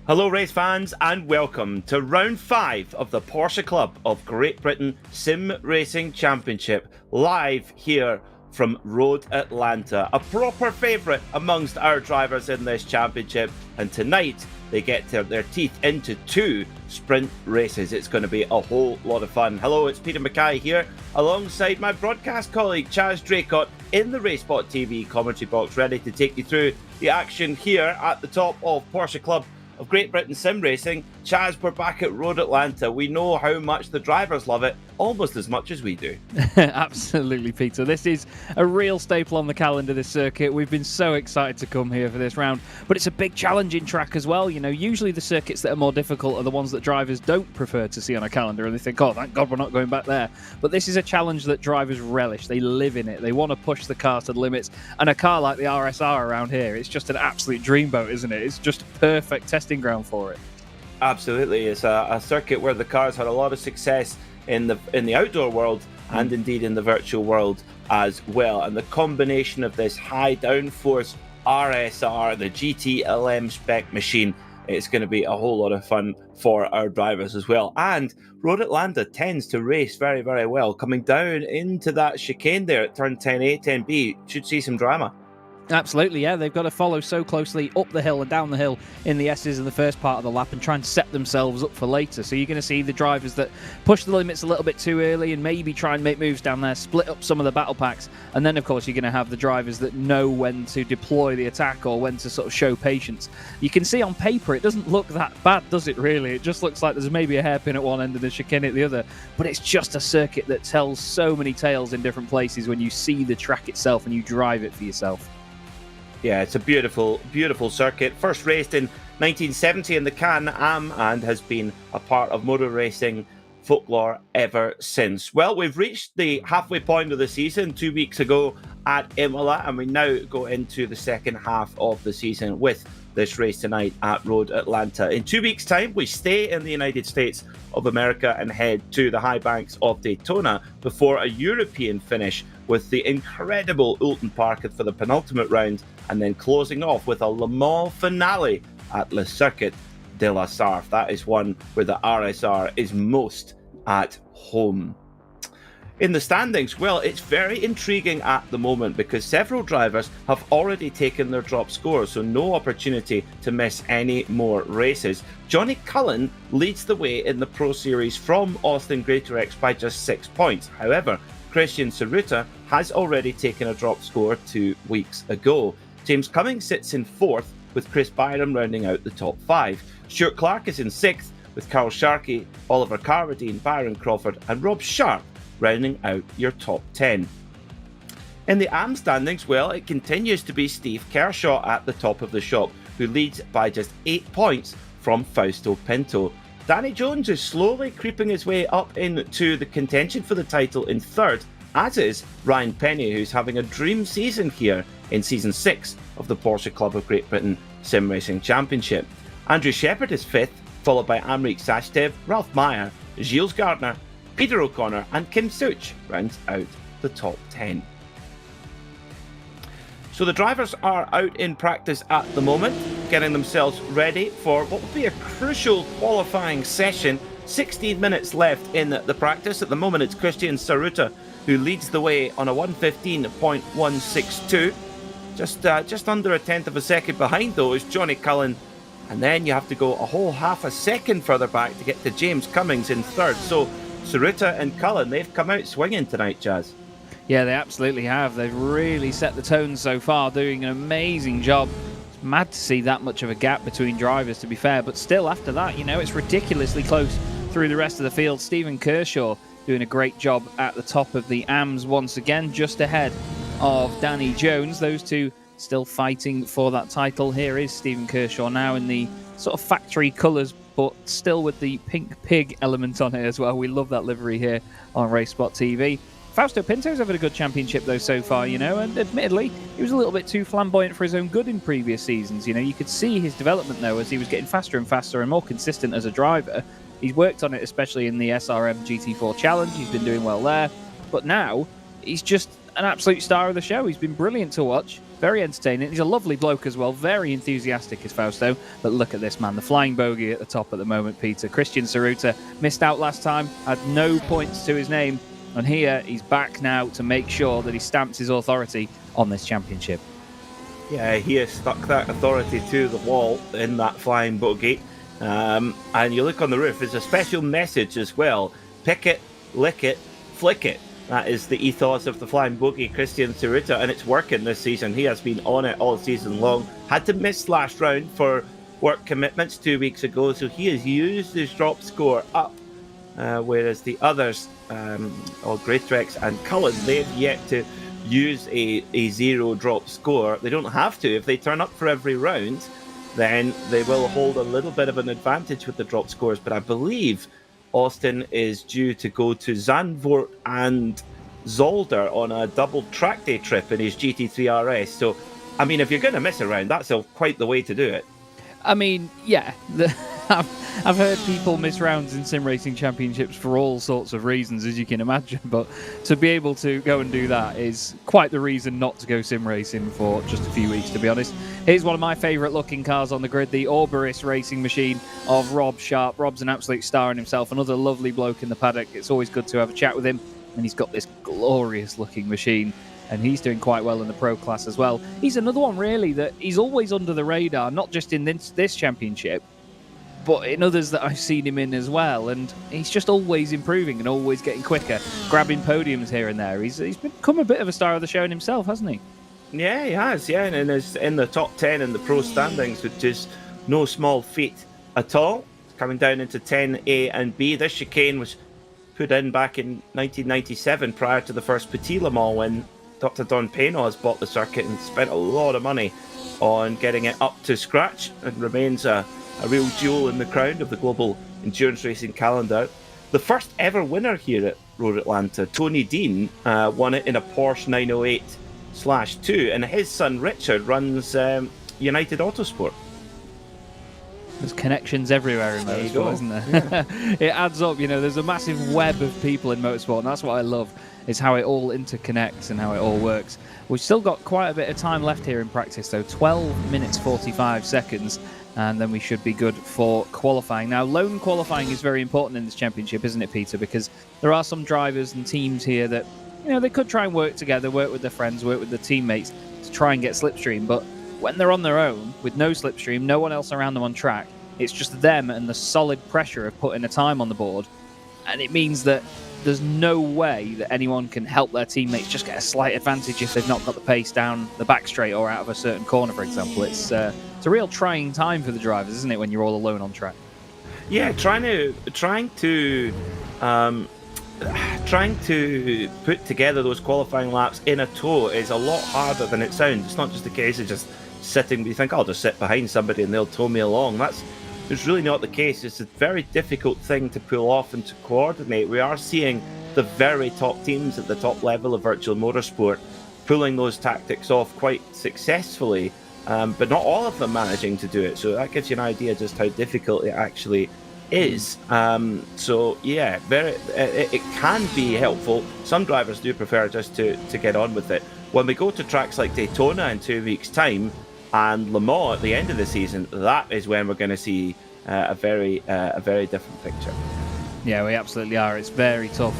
Hello race fans and welcome to round 5 of the Porsche Club of Great Britain Sim Racing Championship, live here from Road Atlanta, a proper favourite amongst our drivers in this championship, and tonight they get their teeth into 2 sprint races. It's going to be a whole lot of fun. Hello, it's Peter Mackay here alongside my broadcast colleague Chaz Draycott in the RaceSpotTV commentary box, ready to take you through the action here at the top of Porsche Club of Great Britain Sim Racing. Chaz, we're back at Road Atlanta. We know how much the drivers love it, almost as much as we do. Absolutely, Peter. This is a real staple on the calendar, this circuit. We've been so excited to come here for this round, but it's a big challenging track as well. You know, usually the circuits that are more difficult are the ones that drivers don't prefer to see on a calendar, and they think, oh, thank God we're not going back there. But this is a challenge that drivers relish. They live in it. They want to push the car to the limits, and a car like the RSR around here, it's just an absolute dreamboat, isn't it? It's just a perfect testing ground for it. Absolutely. It's a circuit where the cars had a lot of success in the outdoor world and indeed in the virtual world as well. And the combination of this high downforce RSR, the GT-LM spec machine, it's going to be a whole lot of fun for our drivers as well. And Road Atlanta tends to race very, very well. Coming down into that chicane there at turn 10A, 10B, should see some drama. Absolutely, yeah. They've got to follow so closely up the hill and down the hill in the S's in the first part of the lap and try and set themselves up for later. So you're going to see the drivers that push the limits a little bit too early and maybe try and make moves down there, split up some of the battle packs. And then, of course, you're going to have the drivers that know when to deploy the attack or when to sort of show patience. You can see on paper it doesn't look that bad, does it really? It just looks like there's maybe a hairpin at one end and a chicane at the other. But it's just a circuit that tells so many tales in different places when you see the track itself and you drive it for yourself. Yeah, it's a beautiful, beautiful circuit. First raced in 1970 in the Can-Am and has been a part of motor racing folklore ever since. Well, we've reached the halfway point of the season 2 weeks ago at Imola, and we now go into the second half of the season with this race tonight at Road Atlanta. In 2 weeks' time, we stay in the United States of America and head to the high banks of Daytona before a European finish with the incredible Oulton Park for the penultimate round, and then closing off with a Le Mans finale at Le Circuit de la Sarthe. That is one where the RSR is most at home. In the standings, well, it's very intriguing at the moment because several drivers have already taken their drop scores, so no opportunity to miss any more races. Johnny Cullen leads the way in the Pro Series from Austin Greatorex by just 6 points. However, Christian Tsuruta has already taken a drop score 2 weeks ago. James Cummings sits in 4th, with Chris Byram rounding out the top 5. Stuart Clark is in 6th, with Carl Sharkey, Oliver Carradine, Byron Crawford and Rob Sharp rounding out your top 10. In the AM standings, well, it continues to be Steve Kershaw at the top of the shop, who leads by just 8 points from Fausto Pinto. Danny Jones is slowly creeping his way up into the contention for the title in 3rd, as is Ryan Penny, who's having a dream season here in Season 6 of the Porsche Club of Great Britain Sim Racing Championship. Andrew Shepard is 5th, followed by Amrik Sashdev, Ralph Meyer, Gilles Gardner, Peter O'Connor and Kim Such rounds out the top 10. So the drivers are out in practice at the moment, getting themselves ready for what will be a crucial qualifying session. 16 minutes left in the practice. At the moment it's Christian Tsuruta who leads the way on a 1:15.162. Just under a tenth of a second behind though is Johnny Cullen, and then you have to go a whole half a second further back to get to James Cummings in 3rd. So Tsuruta and Cullen, they've come out swinging tonight, Chaz. Yeah, they absolutely have. They've really set the tone so far, doing an amazing job. It's mad to see that much of a gap between drivers, to be fair, but still after that, you know, it's ridiculously close through the rest of the field. Stephen Kershaw doing a great job at the top of the AMs once again, just ahead of Danny Jones. Those two still fighting for that title. Here is Stephen Kershaw now in the sort of factory colours, but still with the pink pig element on it as well. We love that livery here on RaceSpotTV. Fausto Pinto's having a good championship though so far, you know, and admittedly he was a little bit too flamboyant for his own good in previous seasons. You know, you could see his development though as he was getting faster and faster and more consistent as a driver. He's worked on it, especially in the SRM GT4 Challenge. He's been doing well there, but now he's just an absolute star of the show. He's been brilliant to watch. Very entertaining. He's a lovely bloke as well. Very enthusiastic is Fausto. But look at this man. The flying bogey at the top at the moment, Peter. Christian Cerruta missed out last time. Had no points to his name. And here he's back now to make sure that he stamps his authority on this championship. Yeah, he has stuck that authority to the wall in that flying bogey. And you look on the roof, there's a special message as well. Pick it, lick it, flick it. That is the ethos of the flying bogey, Christian Cerruta, and it's working this season. He has been on it all season long. Had to miss last round for work commitments 2 weeks ago, so he has used his drop score up, whereas the others, Greatrex and Cullen, they've yet to use a 0 drop score. They don't have to. If they turn up for every round, then they will hold a little bit of an advantage with the drop scores, but I believe Austin is due to go to Zandvoort and Zolder on a double track day trip in his GT3 RS. So, I mean, if you're going to miss a round, that's quite the way to do it. I mean, yeah, I've heard people miss rounds in sim racing championships for all sorts of reasons, as you can imagine, but to be able to go and do that is quite the reason not to go sim racing for just a few weeks, to be honest. Here's one of my favourite looking cars on the grid, the Orberis racing machine of Rob Sharp. Rob's an absolute star in himself, another lovely bloke in the paddock. It's always good to have a chat with him, and he's got this glorious looking machine. And he's doing quite well in the pro class as well. He's another one, really, that he's always under the radar, not just in this championship, but in others that I've seen him in as well. And he's just always improving and always getting quicker, grabbing podiums here and there. He's become a bit of a star of the show in himself, hasn't he? Yeah, he has, yeah, and is in the top 10 in the pro standings, which is no small feat at all. Coming down into 10A and B. This chicane was put in back in 1997 prior to the first Petit Le Mans when Dr. Don Paynos bought the circuit and spent a lot of money on getting it up to scratch, and remains a real jewel in the crown of the global endurance racing calendar. The first ever winner here at Road Atlanta, Tony Dean, won it in a Porsche 908/2, and his son Richard runs United Autosport. There's connections everywhere in motorsport, isn't there? Yeah. It adds up, there's a massive web of people in motorsport, and that's what I love, is how it all interconnects and how it all works. We've still got quite a bit of time left here in practice, though, 12 minutes 45 seconds, and then we should be good for qualifying. Now, lone qualifying is very important in this championship, isn't it, Peter? Because there are some drivers and teams here that, they could try and work together, work with their friends, work with their teammates to try and get slipstream, but when they're on their own, with no slipstream, no one else around them on track, it's just them and the solid pressure of putting a time on the board. And it means that there's no way that anyone can help their teammates just get a slight advantage if they've not got the pace down the back straight or out of a certain corner, for example. It's a real trying time for the drivers, isn't it, when you're all alone on track? Yeah, trying to put together those qualifying laps in a tow is a lot harder than it sounds. It's not just a case of just sitting, you think, I'll just sit behind somebody and they'll tow me along. It's really not the case. It's a very difficult thing to pull off and to coordinate. We are seeing the very top teams at the top level of virtual motorsport pulling those tactics off quite successfully, but not all of them managing to do it. So that gives you an idea just how difficult it actually is. So yeah, it can be helpful. Some drivers do prefer just to get on with it. When we go to tracks like Daytona in 2 weeks' time, and Le Mans at the end of the season, that is when we're going to see a very different picture. Yeah, we absolutely are. It's very tough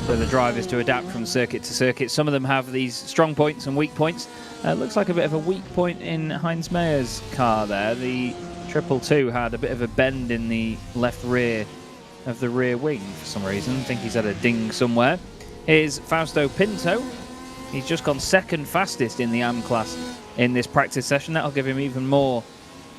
for the drivers to adapt from circuit to circuit. Some of them have these strong points and weak points. Looks like a bit of a weak point in Heinz Meyer's car there. The 222 had a bit of a bend in the left rear of the rear wing for some reason. I think he's had a ding somewhere. Here's Fausto Pinto. He's just gone second fastest in the AM class in this practice session. That'll give him even more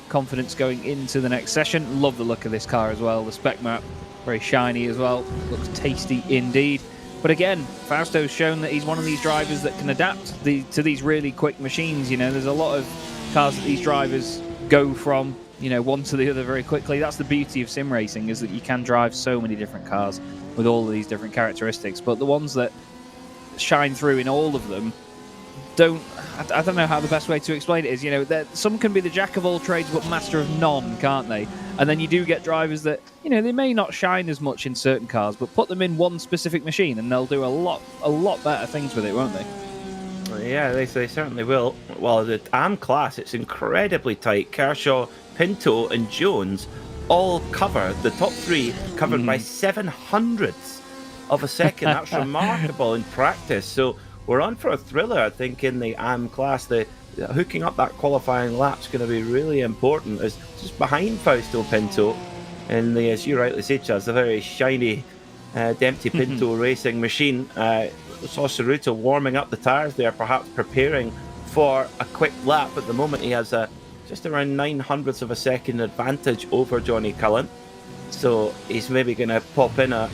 confidence going into the next session. Love the look of this car as well. The spec map, very shiny as well. Looks tasty indeed. But again, Fausto's shown that he's one of these drivers that can adapt to these really quick machines. There's a lot of cars that these drivers go from, one to the other very quickly. That's the beauty of sim racing, is that you can drive so many different cars with all of these different characteristics. But the ones that shine through in all of them I don't know how the best way to explain it is. Some can be the jack of all trades but master of none, can't they? And then you do get drivers that, they may not shine as much in certain cars, but put them in one specific machine and they'll do a lot better things with it, won't they? Yeah, they certainly will. Well, the AM class, it's incredibly tight. Kershaw, Pinto, and Jones all cover, the top three covered by 700ths of a second. That's remarkable in practice. So we're on for a thriller, I think, in the AM class. The hooking up that qualifying lap's going to be really important. It's just behind Fausto Pinto in the, as you rightly say, Chaz, a very shiny Dempsey Pinto racing machine. Saw Ceruto warming up the tyres there, perhaps preparing for a quick lap. At the moment, he has just around 900ths of a second advantage over Johnny Cullen. So he's maybe going to pop in a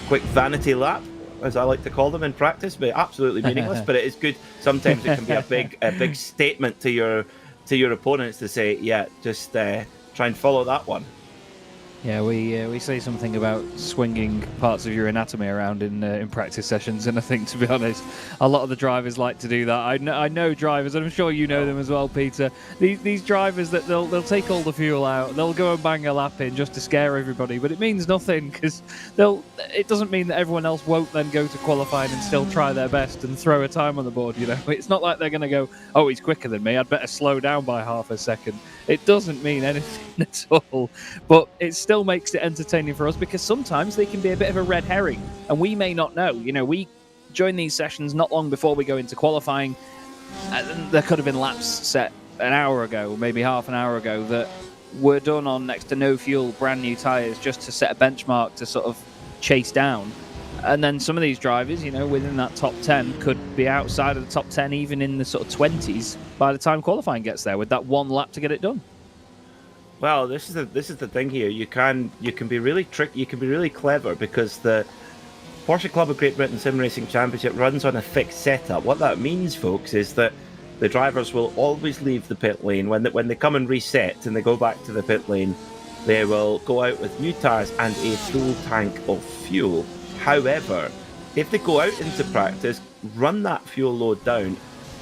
quick vanity lap, as I like to call them in practice, but absolutely meaningless. But it is good. Sometimes it can be a big statement to your opponents to say, yeah, just try and follow that one. Yeah, we say something about swinging parts of your anatomy around in practice sessions, and I think, to be honest, a lot of the drivers like to do that. I know drivers, and I'm sure you know them as well, Peter. These drivers that they'll take all the fuel out, they'll go and bang a lap in just to scare everybody, but it means nothing because it doesn't mean that everyone else won't then go to qualifying and still try their best and throw a time on the board. You know, it's not like they're going to go, oh, he's quicker than me, I'd better slow down by half a second. It doesn't mean anything at all, but it still makes it entertaining for us because sometimes they can be a bit of a red herring and we may not know. You know, we join these sessions not long before we go into qualifying, and there could have been laps set an hour ago, maybe half an hour ago, that were done on next to no fuel, brand new tyres, just to set a benchmark to sort of chase down. And then some of these drivers, you know, within that top 10 could be outside of the top 10, even in the sort of 20s by the time qualifying gets there, with that one lap to get it done. Well, this is the thing here. You can be really tricky. You can be really clever because the Porsche Club of Great Britain Sim Racing Championship runs on a fixed setup. What that means, folks, is that the drivers will always leave the pit lane when they come and reset and they go back to the pit lane. They will go out with new tyres and a full tank of fuel. However, if they go out into practice, run that fuel load down,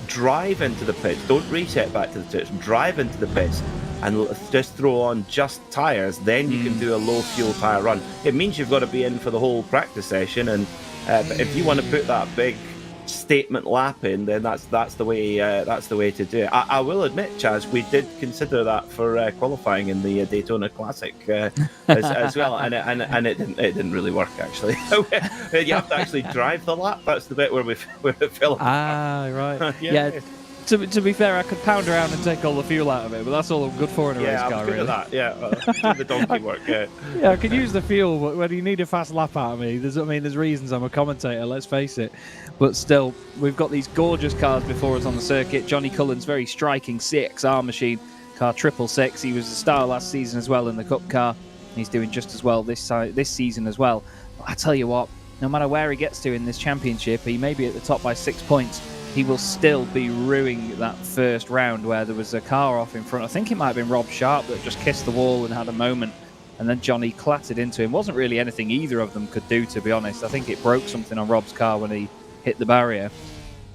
drive into the pits, don't reset back to the pits, drive into the pits, and just throw on just tyres, then you can do a low fuel tyre run. It means you've got to be in for the whole practice session, and if you want to put that big statement lap in, then that's the way to do it. I will admit, Chaz, we did consider that for qualifying in the Daytona Classic as well, and it didn't really work actually. You have to actually drive the lap. That's the bit where it fell apart. Ah, right. Yeah. To be fair, I could pound around and take all the fuel out of it, but that's all I'm good for in a race car, really. Yeah, do the donkey work. Yeah, I could use the fuel, but when you need a fast lap out of me, there's reasons I'm a commentator, let's face it. But still, we've got these gorgeous cars before us on the circuit. Johnny Cullen's very striking CXR machine, car 666. He was a star last season as well in the Cup car. He's doing just as well this season as well. But I tell you what, no matter where he gets to in this championship, he may be at the top by 6 points. He will still be ruining that first round where there was a car off in front. I think it might have been Rob Sharp that just kissed the wall and had a moment, and then Johnny clattered into him. Wasn't really anything either of them could do, to be honest. I think it broke something on Rob's car when he hit the barrier.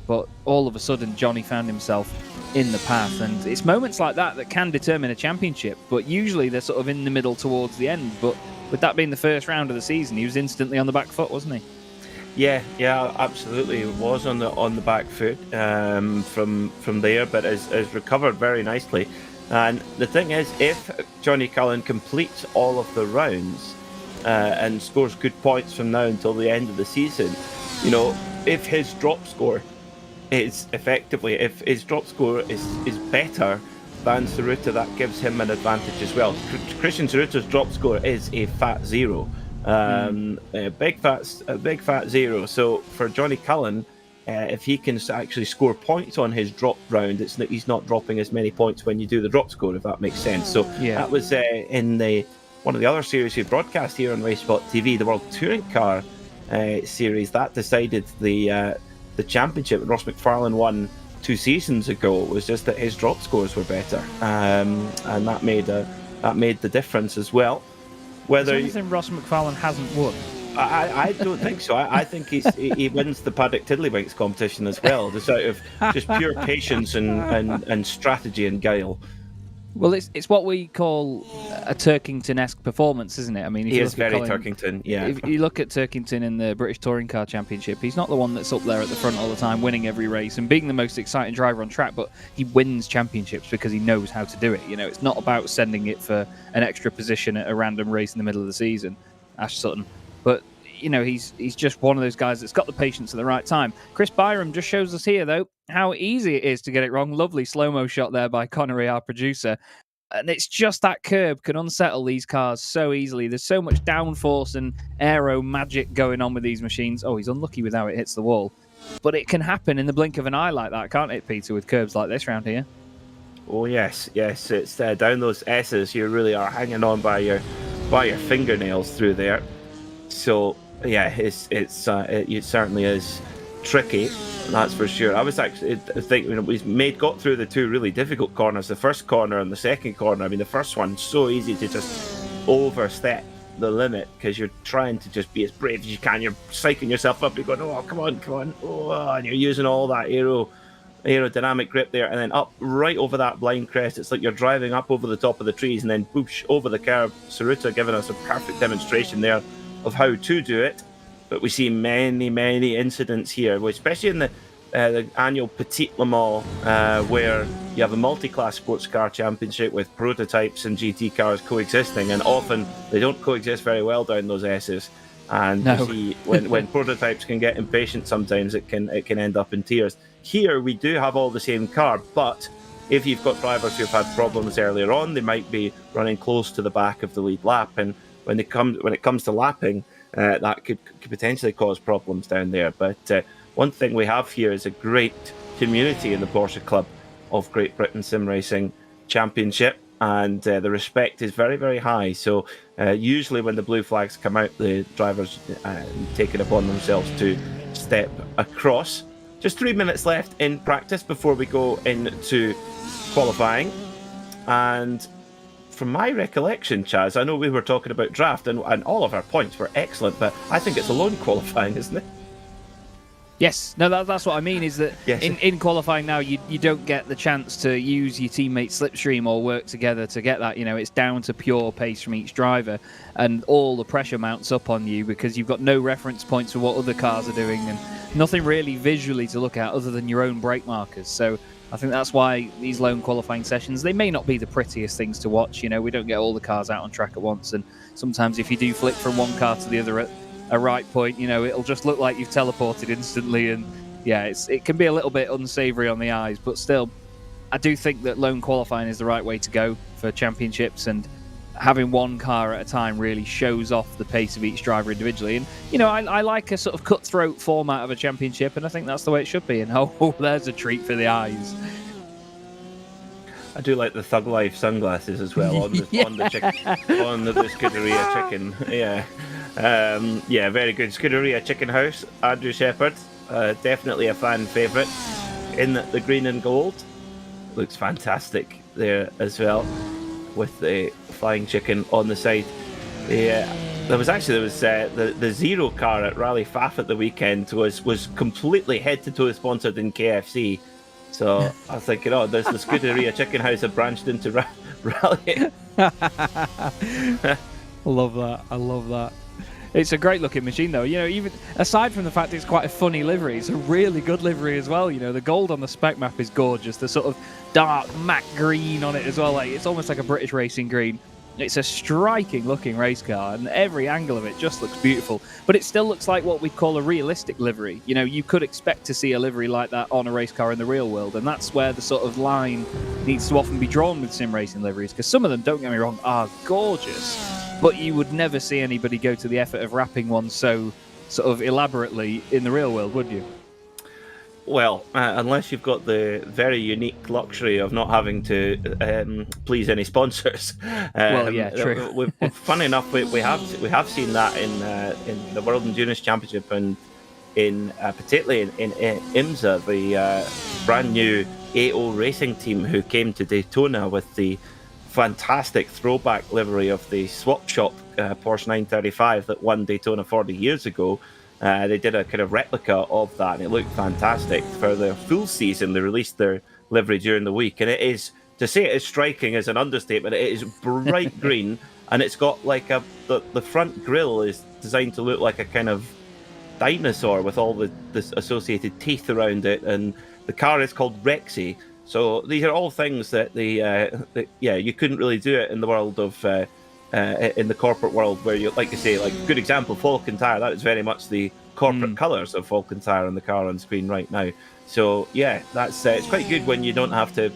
But all of a sudden, Johnny found himself in the path. And it's moments like that can determine a championship. But usually they're sort of in the middle towards the end. But with that being the first round of the season, he was instantly on the back foot, wasn't he? Yeah, absolutely. It was on the back foot from there, but has recovered very nicely. And the thing is, if Johnny Cullen completes all of the rounds and scores good points from now until the end of the season, you know, if his drop score is better than Ceruto, that gives him an advantage as well. Christian Ceruto's drop score is a fat 0. A big fat 0. So for Johnny Cullen, if he can actually score points on his drop round, he's not dropping as many points when you do the drop score, if that makes sense. So that was in one of the other series we broadcast here on RaceSpotTV, the World Touring Car series that decided the championship. Ross McFarlane won 2 seasons ago. It was just that his drop scores were better, and that made the difference as well. Whether anything Ross McFarlane hasn't won? I don't think so. I think he wins the Paddock Tiddlywinks competition as well, just out of just pure patience and strategy and guile. Well, it's what we call a Turkington-esque performance, isn't it? I mean, if He you is look at very Colin, Turkington, yeah. If you look at Turkington in the British Touring Car Championship, he's not the one that's up there at the front all the time, winning every race and being the most exciting driver on track, but he wins championships because he knows how to do it. You know, it's not about sending it for an extra position at a random race in the middle of the season, Ash Sutton. But you know, he's just one of those guys that's got the patience at the right time. Chris Byram just shows us here, though, how easy it is to get it wrong. Lovely slow-mo shot there by Connery, our producer. And it's just that curb can unsettle these cars so easily. There's so much downforce and aero magic going on with these machines. Oh, he's unlucky with how it hits the wall. But it can happen in the blink of an eye like that, can't it, Peter, with curbs like this round here? Oh, yes. It's down those S's. You really are hanging on by your fingernails through there. So, yeah, it certainly is tricky. That's for sure. I was actually thinking, we got through the two really difficult corners, the first corner and the second corner. I mean, the first one's so easy to just overstep the limit because you're trying to just be as brave as you can. You're psyching yourself up. You're going, oh, come on. Oh, and you're using all that aerodynamic grip there, and then up right over that blind crest. It's like you're driving up over the top of the trees and then whoosh over the curb. Saruta giving us a perfect demonstration there of how to do it. But we see many incidents here, especially in the annual Petit Le Mans, where you have a multi-class sports car championship with prototypes and GT cars coexisting, and often they don't coexist very well down those S's. And you see when prototypes can get impatient, sometimes it can end up in tears. Here we do have all the same car, but if you've got drivers who've had problems earlier on, they might be running close to the back of the lead lap, and when it comes to lapping, that could potentially cause problems down there. But one thing we have here is a great community in the Porsche Club of Great Britain Sim Racing Championship, and the respect is very high. So usually when the blue flags come out, the drivers take it upon themselves to step across. Just 3 minutes left in practice before we go into qualifying. And from my recollection, Chaz, I know we were talking about draft and all of our points were excellent, but I think it's alone qualifying, isn't it? Yes, no, that's what I mean, is that yes. in qualifying now, you don't get the chance to use your teammate's slipstream or work together to get that. You know, it's down to pure pace from each driver, and all the pressure mounts up on you because you've got no reference points for what other cars are doing and nothing really visually to look at other than your own brake markers. So I think that's why these lone qualifying sessions, they may not be the prettiest things to watch. You know, we don't get all the cars out on track at once, and sometimes if you do flick from one car to the other at a right point, you know, it'll just look like you've teleported instantly, and yeah, it can be a little bit unsavory on the eyes, but still, I do think that lone qualifying is the right way to go for championships, and having one car at a time really shows off the pace of each driver individually. And you know, I like a sort of cutthroat format of a championship, and I think that's the way it should be. And oh, there's a treat for the eyes. I do like the Thug Life sunglasses as well on the Scuderia chicken. Yeah, very good. Scuderia Chicken House, Andrew Shepherd, definitely a fan favourite in the green and gold. Looks fantastic there as well with the flying chicken on the side. There was the Zero car at Rally Faff at the weekend was completely head to toe sponsored in KFC. So I was thinking, there's the Scuderia Chicken House have branched into Rally. I love that. It's a great looking machine though. You know, even aside from the fact it's quite a funny livery, it's a really good livery as well. You know, the gold on the spec map is gorgeous. The sort of dark matte green on it as well. Like, it's almost like a British racing green. It's a striking looking race car, and every angle of it just looks beautiful. But it still looks like what we'd call a realistic livery. You know, you could expect to see a livery like that on a race car in the real world, and that's where the sort of line needs to often be drawn with sim racing liveries, because some of them, don't get me wrong, are gorgeous, but you would never see anybody go to the effort of wrapping one so sort of elaborately in the real world, would you? Well, unless you've got the very unique luxury of not having to please any sponsors. Well, yeah, true. Funny enough, we have seen that in the World Endurance Championship, and in particularly in IMSA, the brand new AO racing team who came to Daytona with the fantastic throwback livery of the swap shop Porsche 935 that won Daytona 40 years ago. They did a kind of replica of that, and it looked fantastic. For their full season, they released their livery during the week, and it is to say it is striking is an understatement. It is bright green, and it's got like the front grille is designed to look like a kind of dinosaur with all the associated teeth around it, and the car is called Rexy. So these are all things that you couldn't really do it in the world of in the corporate world, where you, like you say, like good example, Falcon Tire. That is very much the corporate colours of Falcon Tire on the car on screen right now. So yeah, that's it's quite good when you don't have to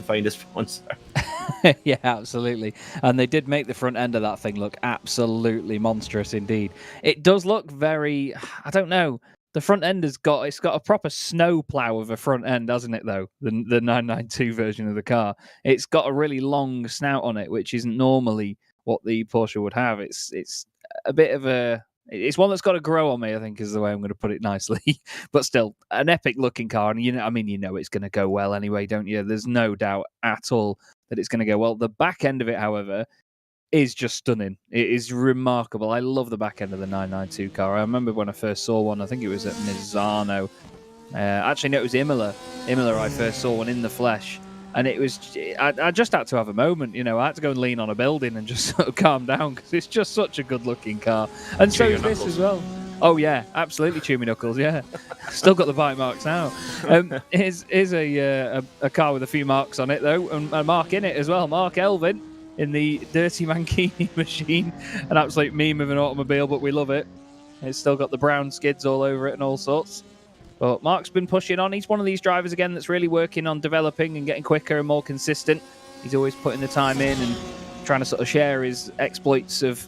find a sponsor. Yeah, absolutely. And they did make the front end of that thing look absolutely monstrous indeed. It does look very, I don't know. The front end it's got a proper snow plow of a front end, hasn't it, though? The 992 version of the car. It's got a really long snout on it, which isn't normally what the Porsche would have. It's a bit of a... It's one that's got to grow on me, I think, is the way I'm going to put it nicely. But still, an epic-looking car, and it's going to go well anyway, don't you? There's no doubt at all that it's going to go well. The back end of it, however, is just stunning. It is remarkable. I love the back end of the 992 car. I remember when I first saw one, I think it was at Misano. Actually, no, it was Imola. Imola, I first saw one in the flesh. And it was, I just had to have a moment, I had to go and lean on a building and just sort of calm down, because it's just such a good-looking car. And so is this as well. Oh, yeah, absolutely chew me knuckles, yeah. Still got the bite marks now. Here's a car with a few marks on it, though, and a mark in it as well. Mark Elvin in the Dirty Mankini machine. An absolute meme of an automobile, but we love it. It's still got the brown skids all over it and all sorts. But Mark's been pushing on. He's one of these drivers, again, that's really working on developing and getting quicker and more consistent. He's always putting the time in and trying to sort of share his exploits of,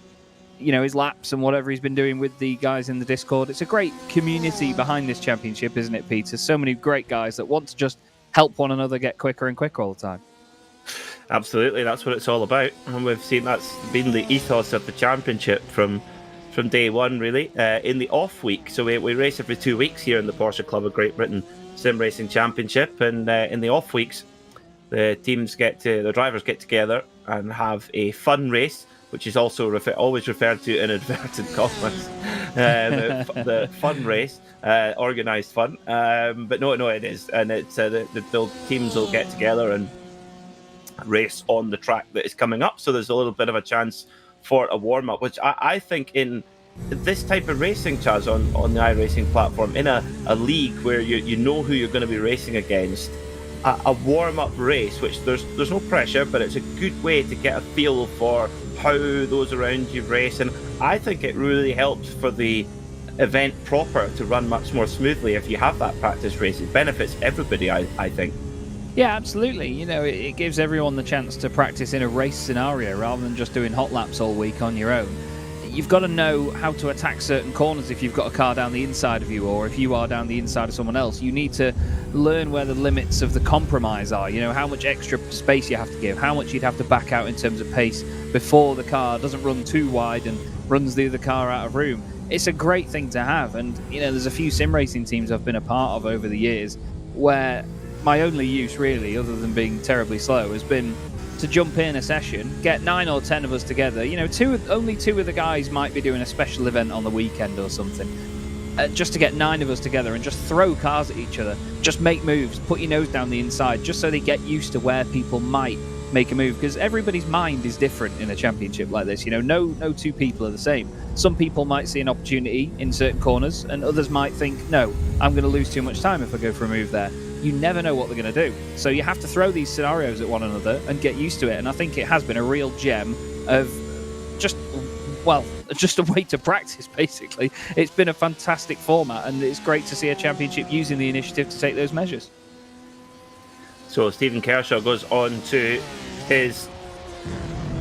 his laps and whatever he's been doing with the guys in the Discord. It's a great community behind this championship, isn't it, Peter? So many great guys that want to just help one another get quicker and quicker all the time. Absolutely, that's what it's all about. And we've seen that's been the ethos of the championship from day one, really. In the off week, so we race every 2 weeks here in the Porsche Club of Great Britain Sim Racing Championship, and in the off weeks, the drivers get together and have a fun race, which is also always referred to in inverted commas, the fun race, organised fun. But no, it is, and it's the teams will get together and race on the track that is coming up. So there's a little bit of a chance for a warm-up, which I think in this type of racing, Chaz, on the iRacing platform, in a league where you know who you're going to be racing against, a warm-up race, which there's no pressure, but it's a good way to get a feel for how those around you race, and I think it really helps for the event proper to run much more smoothly if you have that practice race. It benefits everybody, I think. Yeah, absolutely. It gives everyone the chance to practice in a race scenario rather than just doing hot laps all week on your own. You've got to know how to attack certain corners if you've got a car down the inside of you, or if you are down the inside of someone else. You need to learn where the limits of the compromise are, how much extra space you have to give, how much you'd have to back out in terms of pace before the car doesn't run too wide and runs the other car out of room. It's a great thing to have, and there's a few sim racing teams I've been a part of over the years where my only use, really, other than being terribly slow, has been to jump in a session, get 9 or 10 of us together. Only two of the guys might be doing a special event on the weekend or something. Just to get 9 of us together and just throw cars at each other. Just make moves, put your nose down the inside, just so they get used to where people might make a move. Because everybody's mind is different in a championship like this. No two people are the same. Some people might see an opportunity in certain corners, and others might think, no, I'm going to lose too much time if I go for a move there. You never know what they're going to do. So you have to throw these scenarios at one another and get used to it. And I think it has been a real gem of just a way to practice, basically. It's been a fantastic format, and it's great to see a championship using the initiative to take those measures. So Stephen Kershaw goes on to his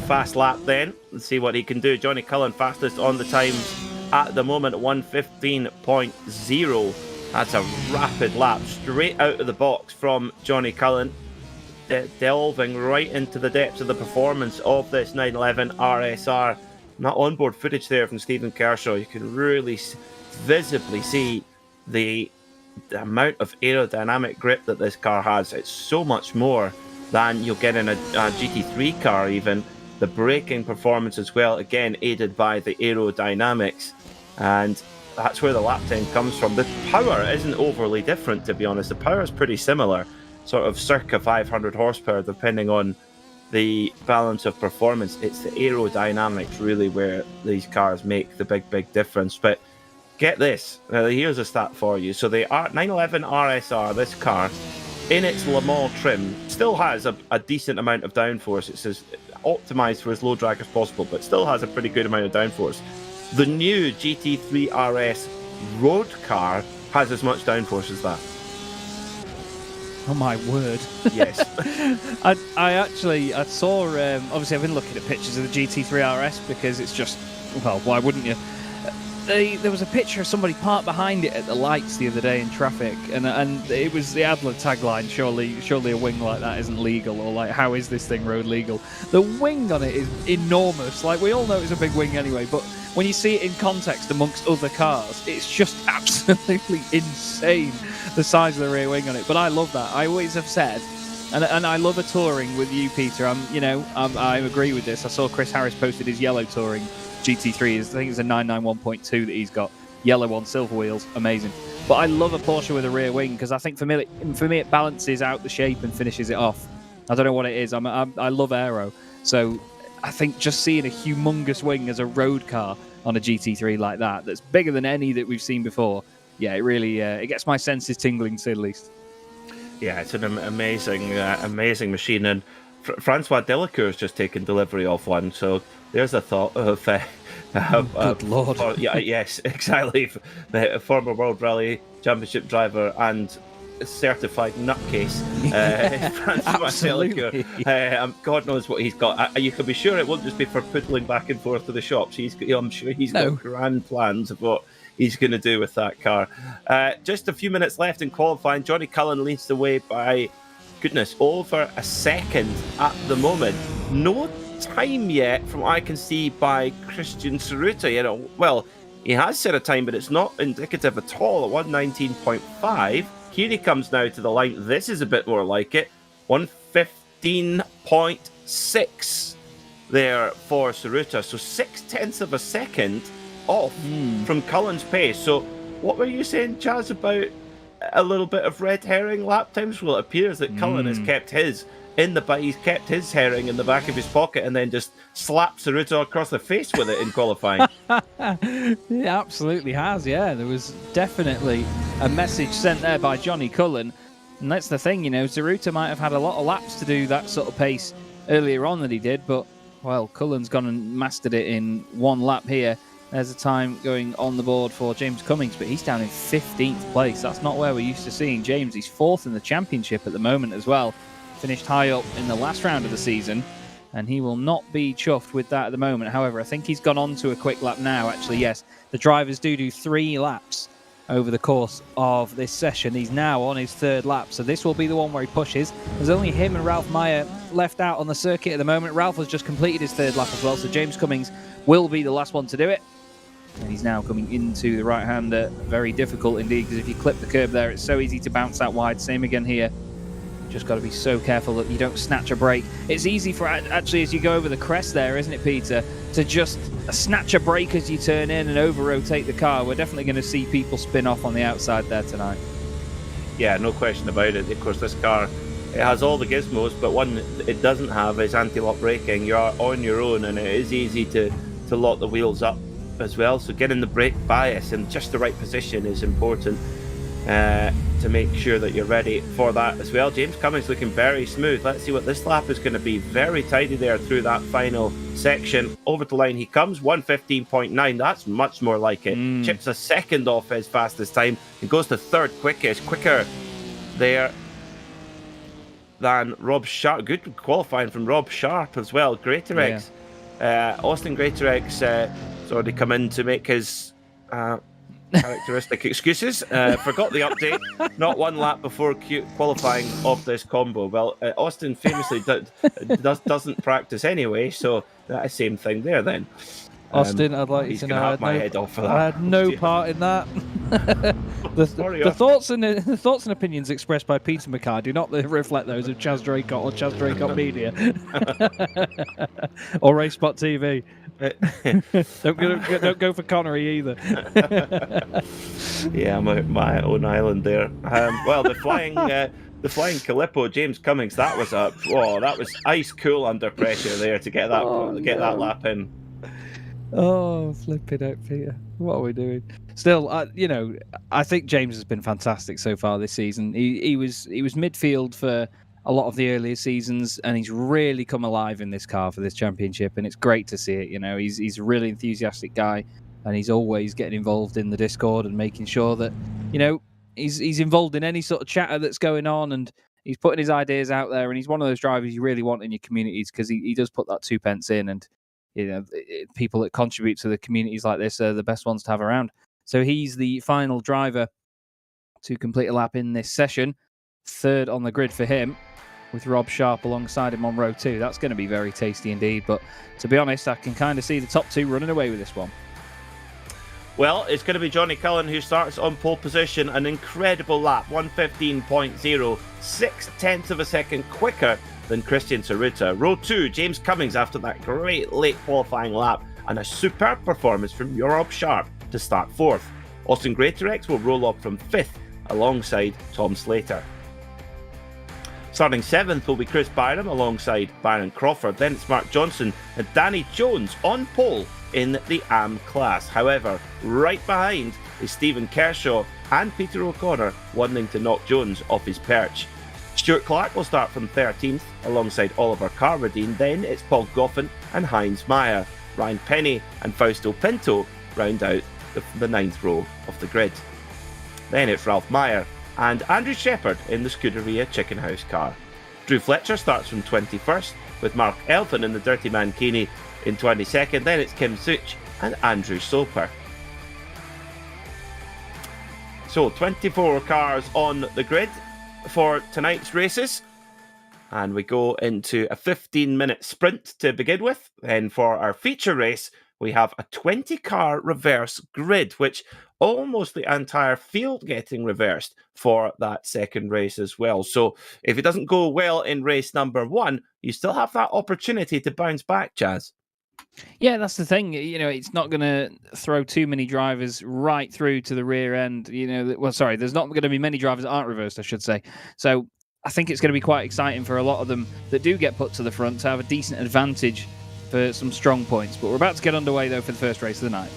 fast lap then. Let's see what he can do. Johnny Cullen fastest on the times at the moment, 1:15.0. That's a rapid lap straight out of the box from Johnny Cullen, delving right into the depths of the performance of this 911 RSR. And that onboard footage there from Stephen Kershaw, you can really visibly see the amount of aerodynamic grip that this car has. It's so much more than you'll get in a GT3 car even. The braking performance as well, again aided by the aerodynamics. And that's where the lap time comes from. The power isn't overly different, to be honest. The power is pretty similar. sort of circa 500 horsepower, depending on the balance of performance. It's the aerodynamics really where these cars make the big difference. But get this, here's a stat for you. So the 911 RSR, this car, in its Le Mans trim, still has a decent amount of downforce. It's as optimized for as low drag as possible, but still has a pretty good amount of downforce. The new GT3 RS road car has as much downforce as that. Oh my word! Yes. I saw. Obviously, I've been looking at pictures of the GT3 RS because it's just, well, why wouldn't you? There was a picture of somebody parked behind it at the lights the other day in traffic, and it was the Adler tagline: "Surely a wing like that isn't legal," or like, "How is this thing road legal?" The wing on it is enormous. Like, we all know it's a big wing anyway, but when you see it in context amongst other cars, it's just absolutely insane, the size of the rear wing on it. But I love that. I always have said, and I love a touring with you, Peter. I agree with this. I saw Chris Harris posted his yellow touring GT3. I think it's a 991.2 that he's got, yellow on silver wheels, amazing. But I love a Porsche with a rear wing because I think for me it balances out the shape and finishes it off. I don't know what it is. I love aero, so I think just seeing a humongous wing as a road car on a GT3 like that's bigger than any that we've seen before. Yeah, it really it gets my senses tingling, to say the least. Yeah, it's an amazing machine, and Francois Delacour has just taken delivery of one. So there's a thought of good lord. Yes, exactly. The former World Rally Championship driver and certified nutcase, Francois Delacour. God knows what he's got. You can be sure it won't just be for poodling back and forth to the shops. I'm sure he's got grand plans of what he's going to do with that car. Just a few minutes left in qualifying. Johnny Cullen leads the way by, goodness, over a second at the moment. No time yet, from what I can see, by Christian Tsuruta. Well, he has set a time, but it's not indicative at all at 119.5. Here he comes now to the line. This is a bit more like it. 115.6 there for Tsuruta. So 0.6 of a second off from Cullen's pace. So what were you saying, Chaz, about a little bit of red herring lap times? Well, it appears that Cullen has kept his he's kept his herring in the back of his pocket and then just slapped Tsuruta across the face with it in qualifying. It absolutely has, yeah. There was definitely a message sent there by Johnny Cullen. And that's the thing, Tsuruta might have had a lot of laps to do that sort of pace earlier on that he did, but, well, Cullen's gone and mastered it in one lap here. There's a time going on the board for James Cummings, but he's down in 15th place. That's not where we're used to seeing James. He's 4th in the championship at the moment as well. Finished high up in the last round of the season, and he will not be chuffed with that at the moment. However, I think he's gone on to a quick lap now, actually, yes. The drivers do 3 laps over the course of this session. He's now on his 3rd lap, so this will be the one where he pushes. There's only him and Ralph Meyer left out on the circuit at the moment. Ralph has just completed his 3rd lap as well, so James Cummings will be the last one to do it. And he's now coming into the right-hander. Very difficult indeed, because if you clip the curb there, it's so easy to bounce out wide. Same again here. Just got to be so careful that you don't snatch a break. It's easy for, actually, as you go over the crest there, isn't it, Peter, to just snatch a break as you turn in and over-rotate the car. We're definitely going to see people spin off on the outside there tonight. Yeah, no question about it. Of course, this car, it has all the gizmos, but one it doesn't have is anti-lock braking. You're on your own, and it is easy to lock the wheels up as well. So getting the brake bias in just the right position is important to make sure that you're ready for that as well. James Cummings looking very smooth. Let's see what this lap is going to be. Very tidy there through that final section. Over the line he comes, 115.9. That's much more like it. Chips a second off his fastest time and goes to 3rd quickest. Quicker there than Rob Sharp. Good qualifying from Rob Sharp as well. Greatorex, Austin Greatorex has already come in to make his characteristic excuses. Forgot the update. Not one lap before qualifying of this combo. Well, Austin famously doesn't practice anyway, so that's the same thing there then. Austin, I'd like you to know I had no part in that. The thoughts and opinions expressed by Peter McCarr do not reflect those of Chaz Draycott or Chaz Draycott Media or RaceSpotTV. Don't go for Connery either. Yeah, I'm out my own island there. Well, the The flying Calippo, James Cummings, that was ice cool under pressure there to get that lap in. Oh, flipping out, Peter. What are we doing? Still, I think James has been fantastic so far this season. He was midfield for a lot of the earlier seasons, and he's really come alive in this car for this championship, and it's great to see it. He's a really enthusiastic guy, and he's always getting involved in the Discord and making sure that he's involved in any sort of chatter that's going on, and he's putting his ideas out there. And he's one of those drivers you really want in your communities because he does put that 2p in, and people that contribute to the communities like this are the best ones to have around. So he's the final driver to complete a lap in this session. Third on the grid for him, with Rob Sharp alongside him on row 2. That's going to be very tasty indeed. But to be honest, I can kind of see the top 2 running away with this one. Well, it's going to be Johnny Cullen who starts on pole position. An incredible lap, 1:15.0, 0.6 of a second quicker than Christian Tsuruta. Row 2, James Cummings after that great late qualifying lap, and a superb performance from Rob Sharp to start 4th. Austin Greatorex will roll up from 5th alongside Tom Slater. Starting 7th will be Chris Byram alongside Byron Crawford. Then it's Mark Johnson and Danny Jones on pole in the AM class. However, right behind is Stephen Kershaw and Peter O'Connor wanting to knock Jones off his perch. Stuart Clark will start from 13th alongside Oliver Carradine. Then it's Paul Goffin and Heinz Meyer. Ryan Penny and Fausto Pinto round out the 9th row of the grid. Then it's Ralph Meyer and Andrew Shepherd in the Scuderia Chicken House car. Drew Fletcher starts from 21st, with Mark Elfin in the Dirty Mankini in 22nd. Then it's Kim Such and Andrew Soper. So 24 cars on the grid for tonight's races, and we go into a 15-minute sprint to begin with. Then for our feature race, we have a 20-car reverse grid, which almost the entire field getting reversed for that second race as well. So if it doesn't go well in race number 1, you still have that opportunity to bounce back, Chaz. Yeah, that's the thing. It's not going to throw too many drivers right through to the rear end. There's not going to be many drivers that aren't reversed, I should say. So I think it's going to be quite exciting for a lot of them that do get put to the front to have a decent advantage for some strong points. But we're about to get underway, though, for the first race of the night.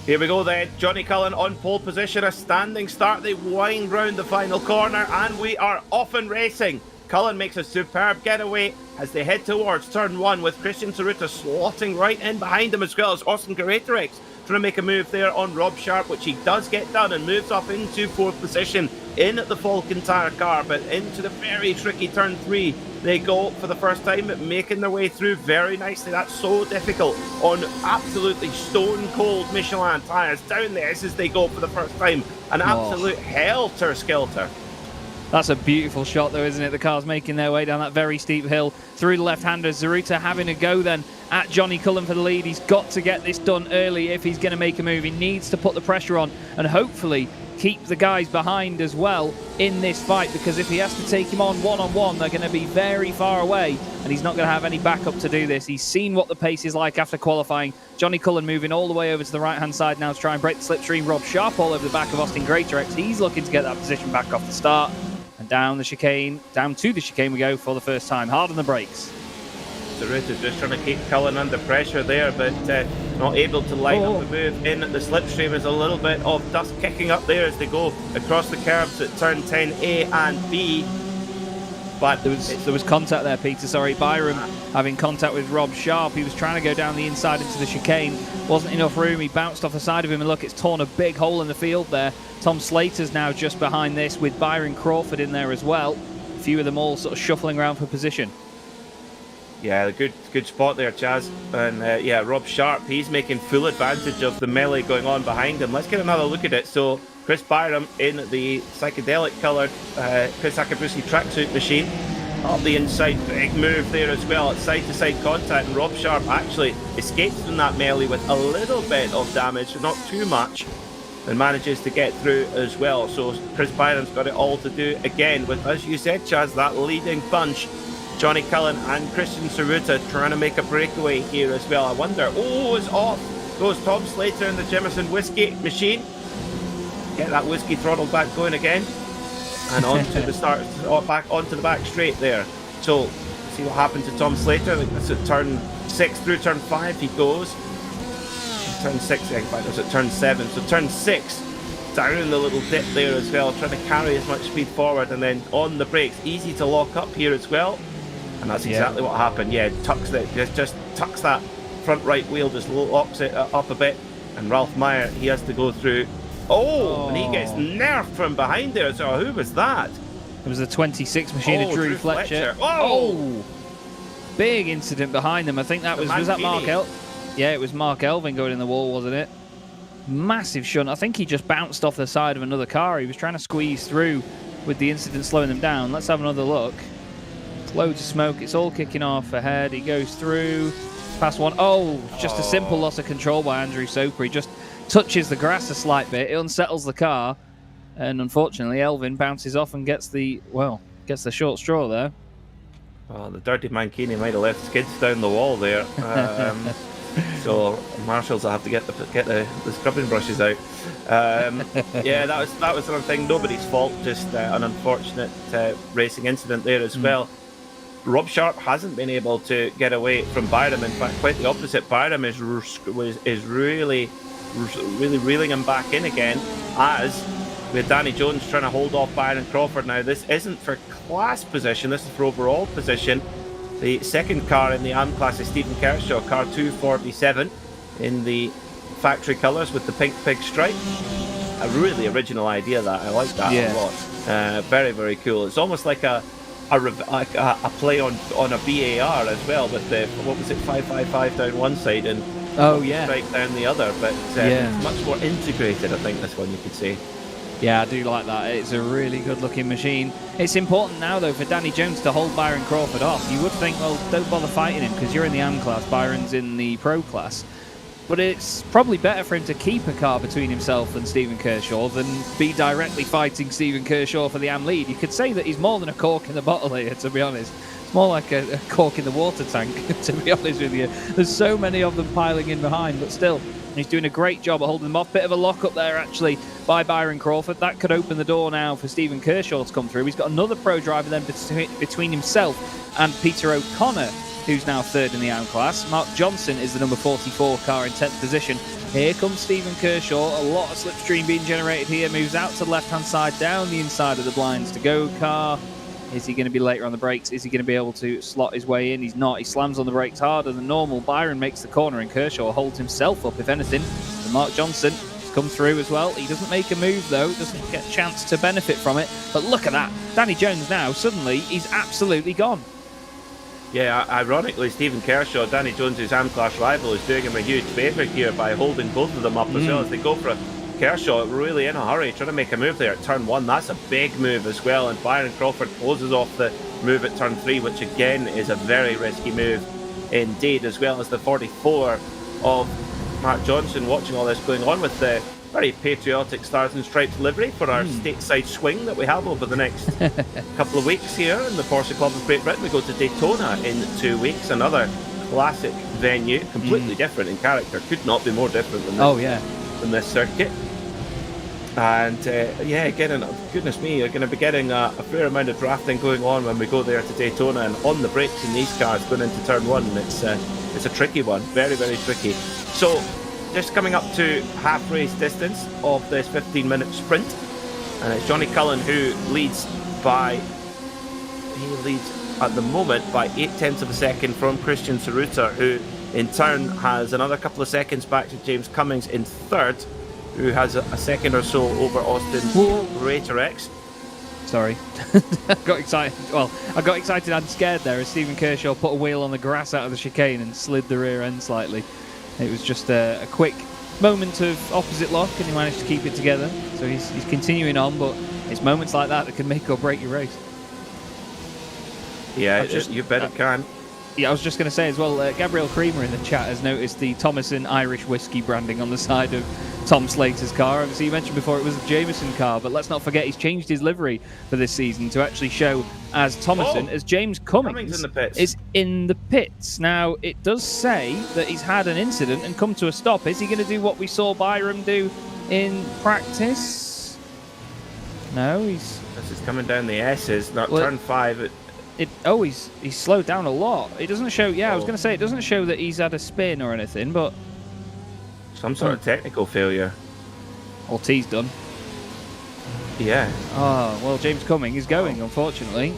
Here we go then. Johnny Cullen on pole position, a standing start. They wind round the final corner, and we are off and racing. Cullen makes a superb getaway as they head towards turn 1, with Christian Tsuruta slotting right in behind him, as well as Austin Greatorex trying to make a move there on Rob Sharp, which he does get done and moves up into 4th position in the Falcon Tire car. But into the very tricky turn 3 they go for the first time, making their way through very nicely. That's so difficult on absolutely stone cold Michelin tyres. Down the S's they go for the first time. An absolute helter-skelter. That's a beautiful shot, though, isn't it? The car's making their way down that very steep hill through the left-hander. Tsuruta having a go then at Johnny Cullen for the lead. He's got to get this done early if he's going to make a move. He needs to put the pressure on and hopefully keep the guys behind as well in this fight, because if he has to take him on one-on-one, they're going to be very far away, and he's not going to have any backup to do this. He's seen what the pace is like after qualifying. Johnny Cullen moving all the way over to the right-hand side now to try and break the slipstream. Rob Sharp all over the back of Austin Greatorex. He's looking to get that position back off the start. And down to the chicane we go for the first time. Hard on the brakes. Tsuruta's just trying to keep Cullen under pressure there, but not able to line up the move in the slipstream. There's a little bit of dust kicking up there as they go across the curbs at turn 10A and B. But there was contact there, Peter. Sorry, Byram having contact with Rob Sharp. He was trying to go down the inside into the chicane. Wasn't enough room. He bounced off the side of him, and look, it's torn a big hole in the field there. Tom Slater's now just behind this with Byron Crawford in there as well. A few of them all sort of shuffling around for position. Yeah, good spot there, Chaz. And Rob Sharp, he's making full advantage of the melee going on behind him. Let's get another look at it. So Chris Byram in the psychedelic coloured Chris Akabusi tracksuit machine. Up the inside, big move there as well at side-to-side contact, and Rob Sharp actually escapes from that melee with a little bit of damage, not too much, and manages to get through as well. So Chris Byram's got it all to do again with, as you said, Chaz, that leading bunch. Johnny Cullen and Christian Tsuruta trying to make a breakaway here as well. I wonder, it's off. Goes Tom Slater in the Jameson whiskey machine. Get that whiskey throttle back going again. and onto the start, back onto the back straight there. So see what happened to Tom Slater. That's at turn 6 through turn 5 he goes. Turn 6, in fact, was at turn 7. So turn 6, down in the little dip there as well, trying to carry as much speed forward, and then on the brakes, easy to lock up here as well. And that's exactly what happened. Yeah, just tucks that front right wheel, just locks it up a bit, and Ralph Meyer, he has to go through. And he gets nerfed from behind there. So who was that? It was the 26 machine of Drew Fletcher. Big incident behind them. I think that was that Mark it was Mark Elvin going in the wall, wasn't it? Massive shunt. I think he just bounced off the side of another car. He was trying to squeeze through with the incident slowing them down. Let's have another look. Loads of smoke. It's all kicking off ahead. He goes through. Past one. Just a simple loss of control by Andrew Soper. He just touches the grass a slight bit. It unsettles the car. And unfortunately, Elvin bounces off and gets the short straw there. Well, the dirty Mankini might have left skids down the wall there. So marshals will have to get the scrubbing brushes out. That was another thing. Nobody's fault, just an unfortunate racing incident there as well. Rob Sharp hasn't been able to get away from Byram. In fact, quite the opposite. Byram is really reeling him back in again, as with Danny Jones trying to hold off Byron Crawford. Now, this isn't for class position, this is for overall position. The second car in the AM class is Stephen Kershaw, car 247, in the factory colours with the pink pig stripe. A really original idea, that. I like that a lot. Very, very cool. It's almost like a play on a VAR as well, with the, 555 down one side and strike down the other, but it's much more integrated, I think, this one, you could say. Yeah, I do like that. It's a really good-looking machine. It's important now, though, for Danny Jones to hold Byron Crawford off. You would think, well, don't bother fighting him because you're in the AM class, Byron's in the Pro class. But it's probably better for him to keep a car between himself and Stephen Kershaw than be directly fighting Stephen Kershaw for the AM lead. You could say that he's more than a cork in the bottle here, to be honest. It's more like a cork in the water tank, to be honest with you. There's so many of them piling in behind, but still, he's doing a great job of holding them off. Bit of a lock-up there, actually, by Byron Crawford. That could open the door now for Stephen Kershaw to come through. He's got another pro driver then between himself and Peter O'Connor, who's now third in the AM class. Mark Johnson is the number 44 car in 10th position. Here comes Stephen Kershaw. A lot of slipstream being generated here. Moves out to the left-hand side, down the inside of the blinds to go car. Is he going to be later on the brakes? Is he going to be able to slot his way in? He's not. He slams on the brakes harder than normal. Byron makes the corner and Kershaw holds himself up, if anything. And Mark Johnson has come through as well. He doesn't make a move, though. Doesn't get a chance to benefit from it. But look at that. Danny Jones now, suddenly, he's absolutely gone. Yeah, ironically, Stephen Kershaw, Danny Jones' AM class rival, is doing him a huge favour here by holding both of them up as well as they go for a Kershaw really in a hurry, trying to make a move there at turn 1. That's a big move as well, and Byron Crawford closes off the move at turn 3, which again is a very risky move indeed, as well as the 44 of Mark Johnson watching all this going on with the very patriotic Stars and Stripes livery for our stateside swing that we have over the next couple of weeks here in the Porsche Club of Great Britain. We go to Daytona in 2 weeks, another classic venue, completely different in character, could not be more different than this, than this circuit. And goodness me, you're going to be getting a fair amount of drafting going on when we go there to Daytona, and on the brakes in these cars going into turn 1. It's a tricky one, very, very tricky. So just coming up to half race distance of this 15-minute sprint, and it's Johnny Cullen who leads at the moment by 0.8 of a second from Christian Saruta, who in turn has another couple of seconds back to James Cummings in third, who has a second or so over Austin Raterex. Sorry. I got excited. Well, I got excited and scared there as Stephen Kershaw put a wheel on the grass out of the chicane and slid the rear end slightly. It was just a quick moment of opposite lock, and he managed to keep it together. So he's continuing on, but it's moments like that can make or break your race. Yeah, you bet it can. Yeah, I was just going to say as well, Gabriel Creamer in the chat has noticed the Thomason Irish Whiskey branding on the side of Tom Slater's car. Obviously, you mentioned before it was a Jameson car, but let's not forget he's changed his livery for this season to actually show as Thomason, as James Cummings is in the pits. Now, it does say that he's had an incident and come to a stop. Is he going to do what we saw Byram do in practice? No, he's This is coming down the S's, not Well, turn 5. He's slowed down a lot. It doesn't show. Yeah, I was Oh. going to say it doesn't show that he's had a spin or anything, but Some sort of technical failure. Ortiz done. Yeah. Oh well, James Cumming is going, unfortunately.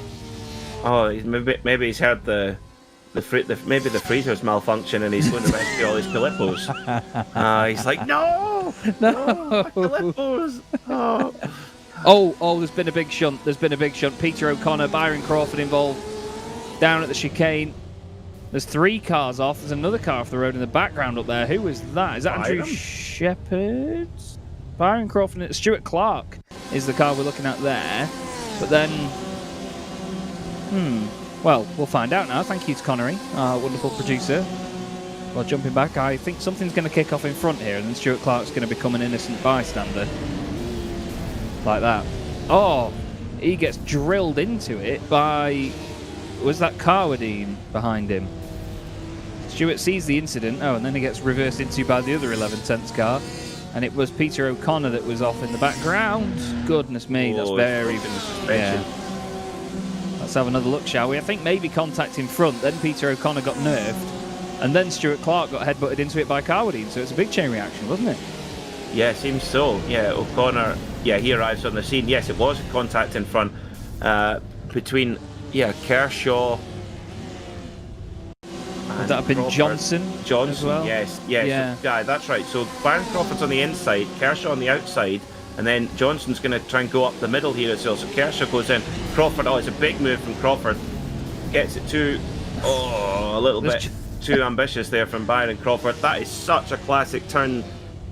Oh, maybe he's heard maybe the freezer's malfunction and he's going to rescue all his Calippos. He's like, no, my Calippos. Oh, there's been a big shunt. Peter O'Connor, Byron Crawford involved down at the chicane. There's 3 cars off. There's another car off the road in the background up there. Who is that? Is that Andrew Shepard? Byron Crawford and Stuart Clark is the car we're looking at there. But then, well, we'll find out now. Thank you to Connery, our wonderful producer. Well, jumping back, I think something's going to kick off in front here, and then Stuart Clark's going to become an innocent bystander. Like that. Oh, he gets drilled into it by... Was that Carwadine behind him? Stuart sees the incident. Oh, and then he gets reversed into by the other 11 tenths car. And it was Peter O'Connor that was off in the background. Goodness me, that's very... Yeah. Let's have another look, shall we? I think maybe contact in front, then Peter O'Connor got nerfed, and then Stuart Clark got headbutted into it by Carwadine, so it's a big chain reaction, wasn't it? Yeah, seems so. Yeah, O'Connor, he arrives on the scene. Yes, it was a contact in front between, Kershaw. Would that have been Johnson? Johnson, as well? yes. Yeah. So, that's right. So Byron Crawford's on the inside, Kershaw on the outside, and then Johnson's going to try and go up the middle here as well. So Kershaw goes in. Crawford, it's a big move from Crawford. Gets it to, a little bit too ambitious there from Byron Crawford. That is such a classic turn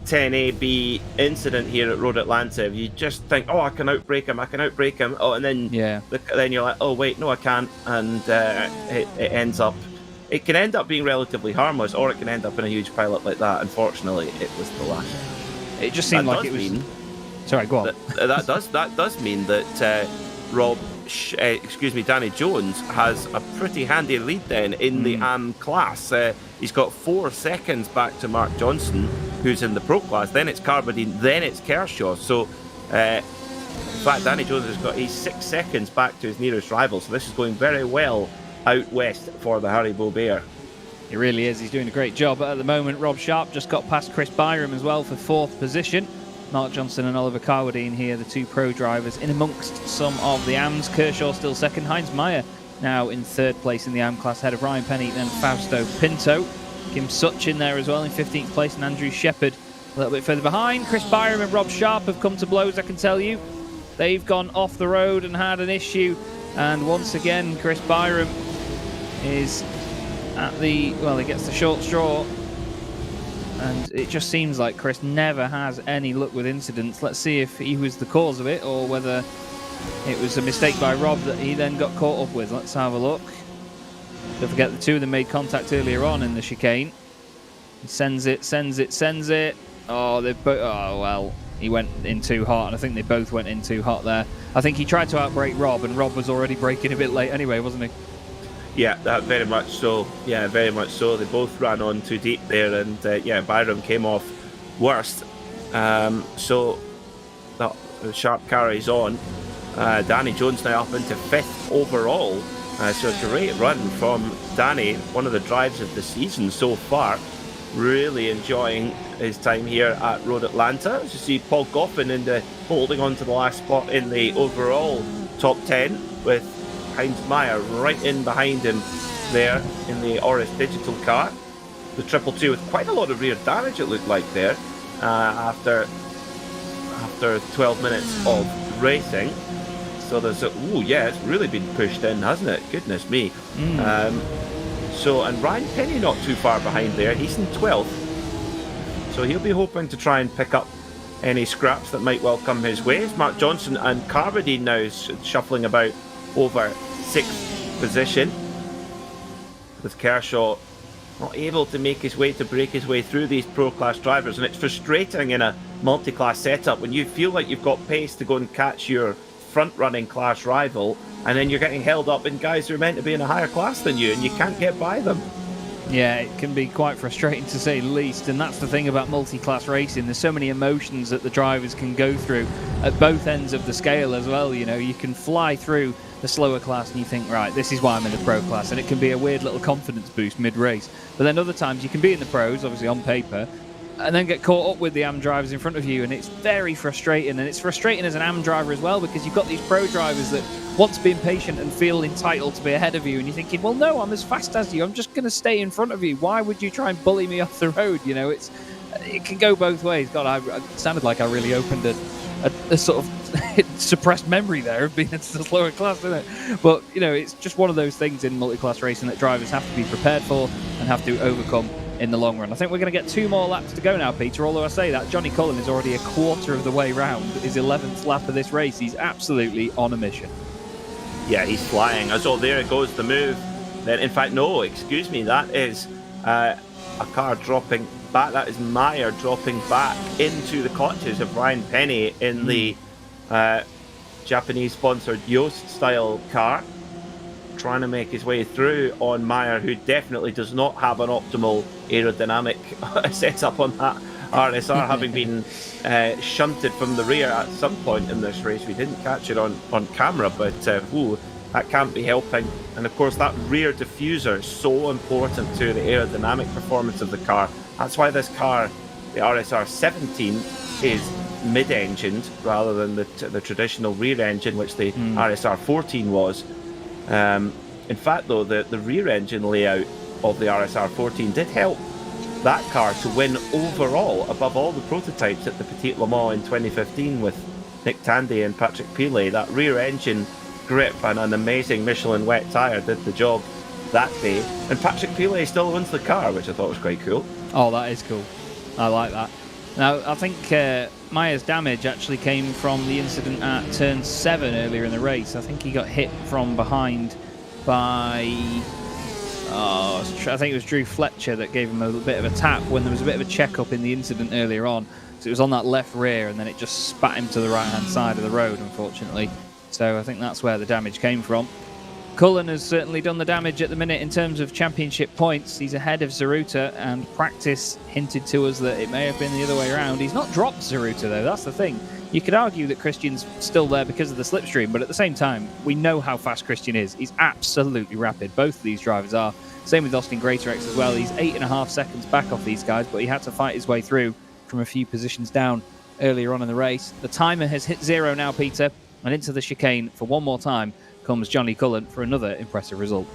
10AB incident here at Road Atlanta. You just think, I can outbrake him. Oh, and then then you're like, oh wait, no, I can't, and it can end up being relatively harmless, or it can end up in a huge pileup like that. Unfortunately, it was the latter. It just seemed like it was. Sorry, go on. That does mean that Danny Jones has a pretty handy lead then in the AM class. He's got 4 seconds back to Mark Johnson, who's in the Pro class. Then it's Carwadine, then it's Kershaw. So, in fact, Danny Jones he's 6 seconds back to his nearest rival. So this is going very well out west for the Haribo Bear. He really is. He's doing a great job. But at the moment, Rob Sharp just got past Chris Byram as well for 4th position. Mark Johnson and Oliver Carwadine here, the 2 pro drivers, in amongst some of the AMs. Kershaw still second. Heinz Meyer now in 3rd place in the AM class, ahead of Ryan Penny and Fausto Pinto. Kim Such in there as well in 15th place, and Andrew Shepard a little bit further behind. Chris Byram and Rob Sharp have come to blows, I can tell you. They've gone off the road and had an issue. And once again, Chris Byram is at the... Well, he gets the short straw. And it just seems like Chris never has any luck with incidents. Let's see if he was the cause of it or whether it was a mistake by Rob that he then got caught up with. Let's have a look. Don't forget the 2 of them made contact earlier on in the chicane. He sends it. Oh, well, he went in too hot, and I think they both went in too hot there. I think he tried to outbrake Rob, and Rob was already braking a bit late anyway, wasn't he? Yeah, very much so. Yeah, very much so. They both ran on too deep there, and Byram came off worst. So that Sharp carries on. Danny Jones now up into 5th overall. So a great run from Danny, one of the drives of the season so far. Really enjoying his time here at Road Atlanta. As you see, Paul Goffin holding on to the last spot in the overall top 10, with Heinz Meyer right in behind him there in the Oris Digital car. The 222 with quite a lot of rear damage, it looked like there, after 12 minutes of racing. So there's it's really been pushed in, hasn't it? Goodness me. And Ryan Penny not too far behind there. He's in 12th. So he'll be hoping to try and pick up any scraps that might well come his way. Mark Johnson and Carwadine now shuffling about over 6th position, with Kershaw not able to break his way through these pro class drivers. And it's frustrating in a multi-class setup when you feel like you've got pace to go and catch your front-running class rival, and then you're getting held up in guys who are meant to be in a higher class than you, and you can't get by them. Yeah, it can be quite frustrating to say the least, and that's the thing about multi-class racing. There's so many emotions that the drivers can go through at both ends of the scale as well. You know, you can fly through the slower class and you think, right, this is why I'm in the pro class, and it can be a weird little confidence boost mid-race. But then other times you can be in the pros, obviously on paper, and then get caught up with the AM drivers in front of you, and it's very frustrating. And it's frustrating as an AM driver as well, because you've got these pro drivers that want to be impatient and feel entitled to be ahead of you, and you're thinking, well, no, I'm as fast as you, I'm just going to stay in front of you. Why would you try and bully me off the road? You know, it can go both ways. God, I sounded like I really opened a sort of suppressed memory there of being in the slower class, didn't it? But, you know, it's just one of those things in multi-class racing that drivers have to be prepared for and have to overcome in the long run. I think we're going to get 2 more laps to go now, Peter, although I say that Johnny Cullen is already a quarter of the way round his 11th lap of this race. He's absolutely on a mission. Yeah, he's flying. So there goes the move. Then, in fact, no, excuse me, that is a car dropping back. That is Meyer dropping back into the clutches of Ryan Penny in the Japanese-sponsored Yost-style car, trying to make his way through on Meyer, who definitely does not have an optimal aerodynamic setup on that RSR, having been shunted from the rear at some point in this race. We didn't catch it on camera, but that can't be helping. And of course, that rear diffuser is so important to the aerodynamic performance of the car. That's why this car, the RSR 17, is mid-engined rather than the traditional rear engine, which the RSR 14 was. In fact, though, the rear engine layout of the RSR 14 did help that car to win overall above all the prototypes at the Petit Le Mans in 2015 with Nick Tandy and Patrick Pilet. That rear engine grip and an amazing Michelin wet tyre did the job that day. And Patrick Pilet still wins the car, which I thought was quite cool. Oh, that is cool. I like that. Now, I think Meyer's damage actually came from the incident at turn 7 earlier in the race. I think he got hit from behind by... I think it was Drew Fletcher that gave him a bit of a tap when there was a bit of a check-up in the incident earlier on. So it was on that left rear, and then it just spat him to the right-hand side of the road, unfortunately. So I think that's where the damage came from. Cullen has certainly done the damage at the minute in terms of championship points. He's ahead of Zaruta, and practice hinted to us that it may have been the other way around. He's not dropped Zaruta, though. That's the thing. You could argue that Christian's still there because of the slipstream, but at the same time, we know how fast Christian is. He's absolutely rapid. Both of these drivers are. Same with Austin Greatorex as well. He's 8.5 seconds back off these guys, but he had to fight his way through from a few positions down earlier on in the race. The timer has hit 0 now, Peter, and into the chicane for one more time comes Johnny Cullen for another impressive result.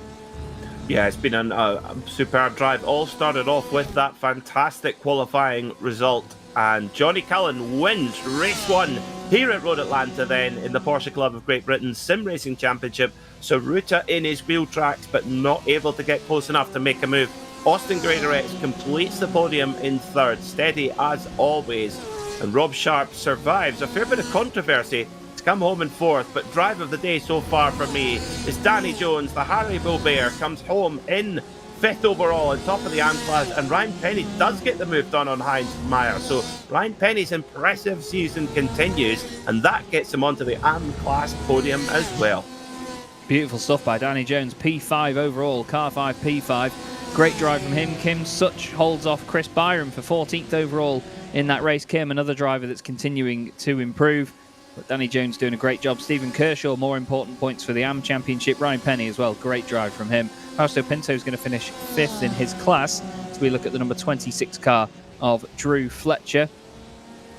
Yeah, it's been a superb drive. All started off with that fantastic qualifying result, and Johnny Cullen wins race 1 here at Road Atlanta then in the Porsche Club of Great Britain's Sim Racing Championship. Zaruta in his wheel tracks, but not able to get close enough to make a move. Austin Greatorex completes the podium in 3rd, steady as always, and Rob Sharp survives a fair bit of controversy to come home in 4th, but drive of the day so far for me is Danny Jones. The Haribo Bear comes home in 5th overall on top of the AM class, and Ryan Penny does get the move done on Heinz Meyer. So Ryan Penny's impressive season continues, and that gets him onto the AM class podium as well. Beautiful stuff by Danny Jones. P5 overall, car 5, P5. Great drive from him. Kim Such holds off Chris Byron for 14th overall in that race. Kim, another driver that's continuing to improve. But Danny Jones doing a great job. Stephen Kershaw, more important points for the AM Championship. Ryan Penny as well, great drive from him. Fausto Pinto is going to finish 5th in his class as we look at the number 26 car of Drew Fletcher.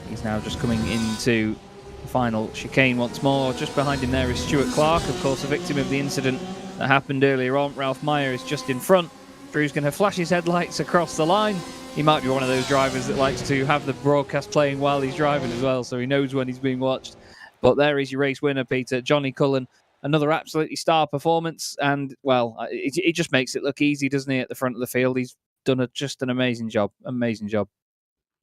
He's now just coming into the final chicane once more. Just behind him there is Stuart Clark, of course, a victim of the incident that happened earlier on. Ralph Meyer is just in front. Drew's going to flash his headlights across the line. He might be one of those drivers that likes to have the broadcast playing while he's driving as well, so he knows when he's being watched. But there is your race winner, Peter. Johnny Cullen, another absolutely star performance, and, well, it just makes it look easy, doesn't he, at the front of the field? He's done just an amazing job. Amazing job.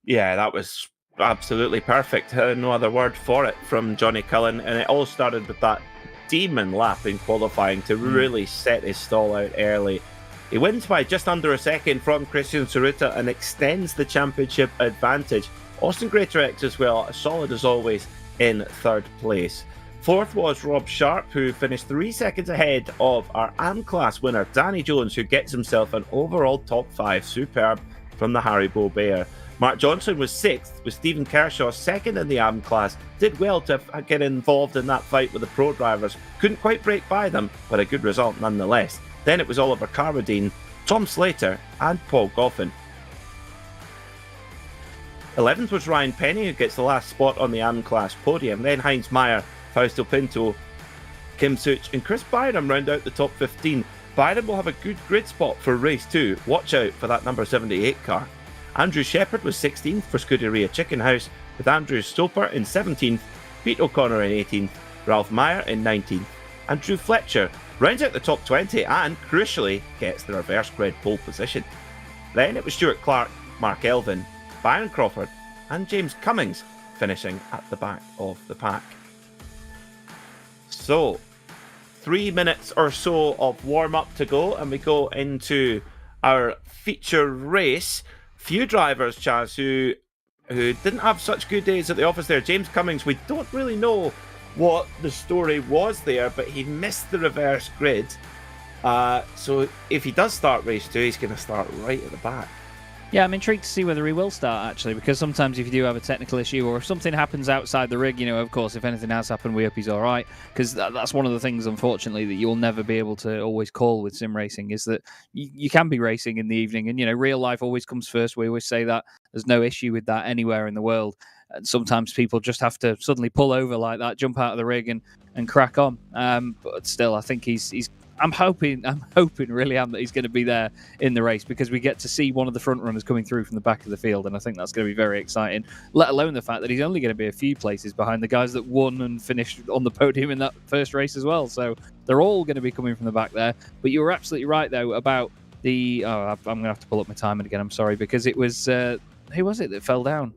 Yeah, that was absolutely perfect. No other word for it from Johnny Cullen, and it all started with that demon lap in qualifying to really set his stall out early. He wins by just under a second from Christian Zaruta and extends the championship advantage. Austin Greatorex as well, solid as always in 3rd place. Fourth was Rob Sharp, who finished 3 seconds ahead of our AM class winner, Danny Jones, who gets himself an overall top 5. Superb from the Haribo Bear. Mark Johnson was 6th, with Stephen Kershaw 2nd in the AM class. Did well to get involved in that fight with the pro drivers. Couldn't quite break by them, but a good result nonetheless. Then it was Oliver Carradine, Tom Slater and Paul Goffin. 11th was Ryan Penny, who gets the last spot on the AM class podium. Then Heinz Meyer, Fausto Pinto, Kim Such and Chris Byram round out the top 15. Byram will have a good grid spot for race 2. Watch out for that number 78 car. Andrew Shepherd was 16th for Scuderia Chickenhouse, with Andrew Stoper in 17th, Pete O'Connor in 18th, Ralph Meyer in 19th, and Drew Fletcher rounds out the top 20 and, crucially, gets the reverse grid pole position. Then it was Stuart Clark, Mark Elvin, Byron Crawford and James Cummings finishing at the back of the pack. So, 3 minutes or so of warm-up to go, and we go into our feature race. Few drivers, Chaz, who didn't have such good days at the office there. James Cummings, we don't really know what the story was there, but he missed the reverse grid. So if he does start race 2, he's going to start right at the back. Yeah, I'm intrigued to see whether he will start, actually, because sometimes if you do have a technical issue or if something happens outside the rig, of course, if anything has happened, we hope he's all right, because that's one of the things, unfortunately, that you'll never be able to always call with sim racing, is that you can be racing in the evening, and, real life always comes first. We always say that. There's no issue with that anywhere in the world. And sometimes people just have to suddenly pull over like that, jump out of the rig and crack on. But still, I think he's I'm hoping really that he's going to be there in the race, because we get to see one of the front runners coming through from the back of the field, and I think that's going to be very exciting, let alone the fact that he's only going to be a few places behind the guys that won and finished on the podium in that first race as well. So they're all going to be coming from the back there. But you were absolutely right, though, about the... I'm going to have to pull up my timing again, I'm sorry, because it was... who was it that fell down?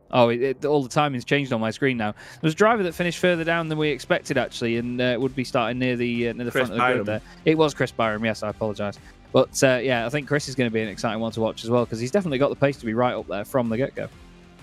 Oh, all the timing's changed on my screen now. There was a driver that finished further down than we expected, actually, and would be starting near the front of the grid there. It was Chris Byram, yes, I apologise. But, yeah, I think Chris is going to be an exciting one to watch as well, because he's definitely got the pace to be right up there from the get-go.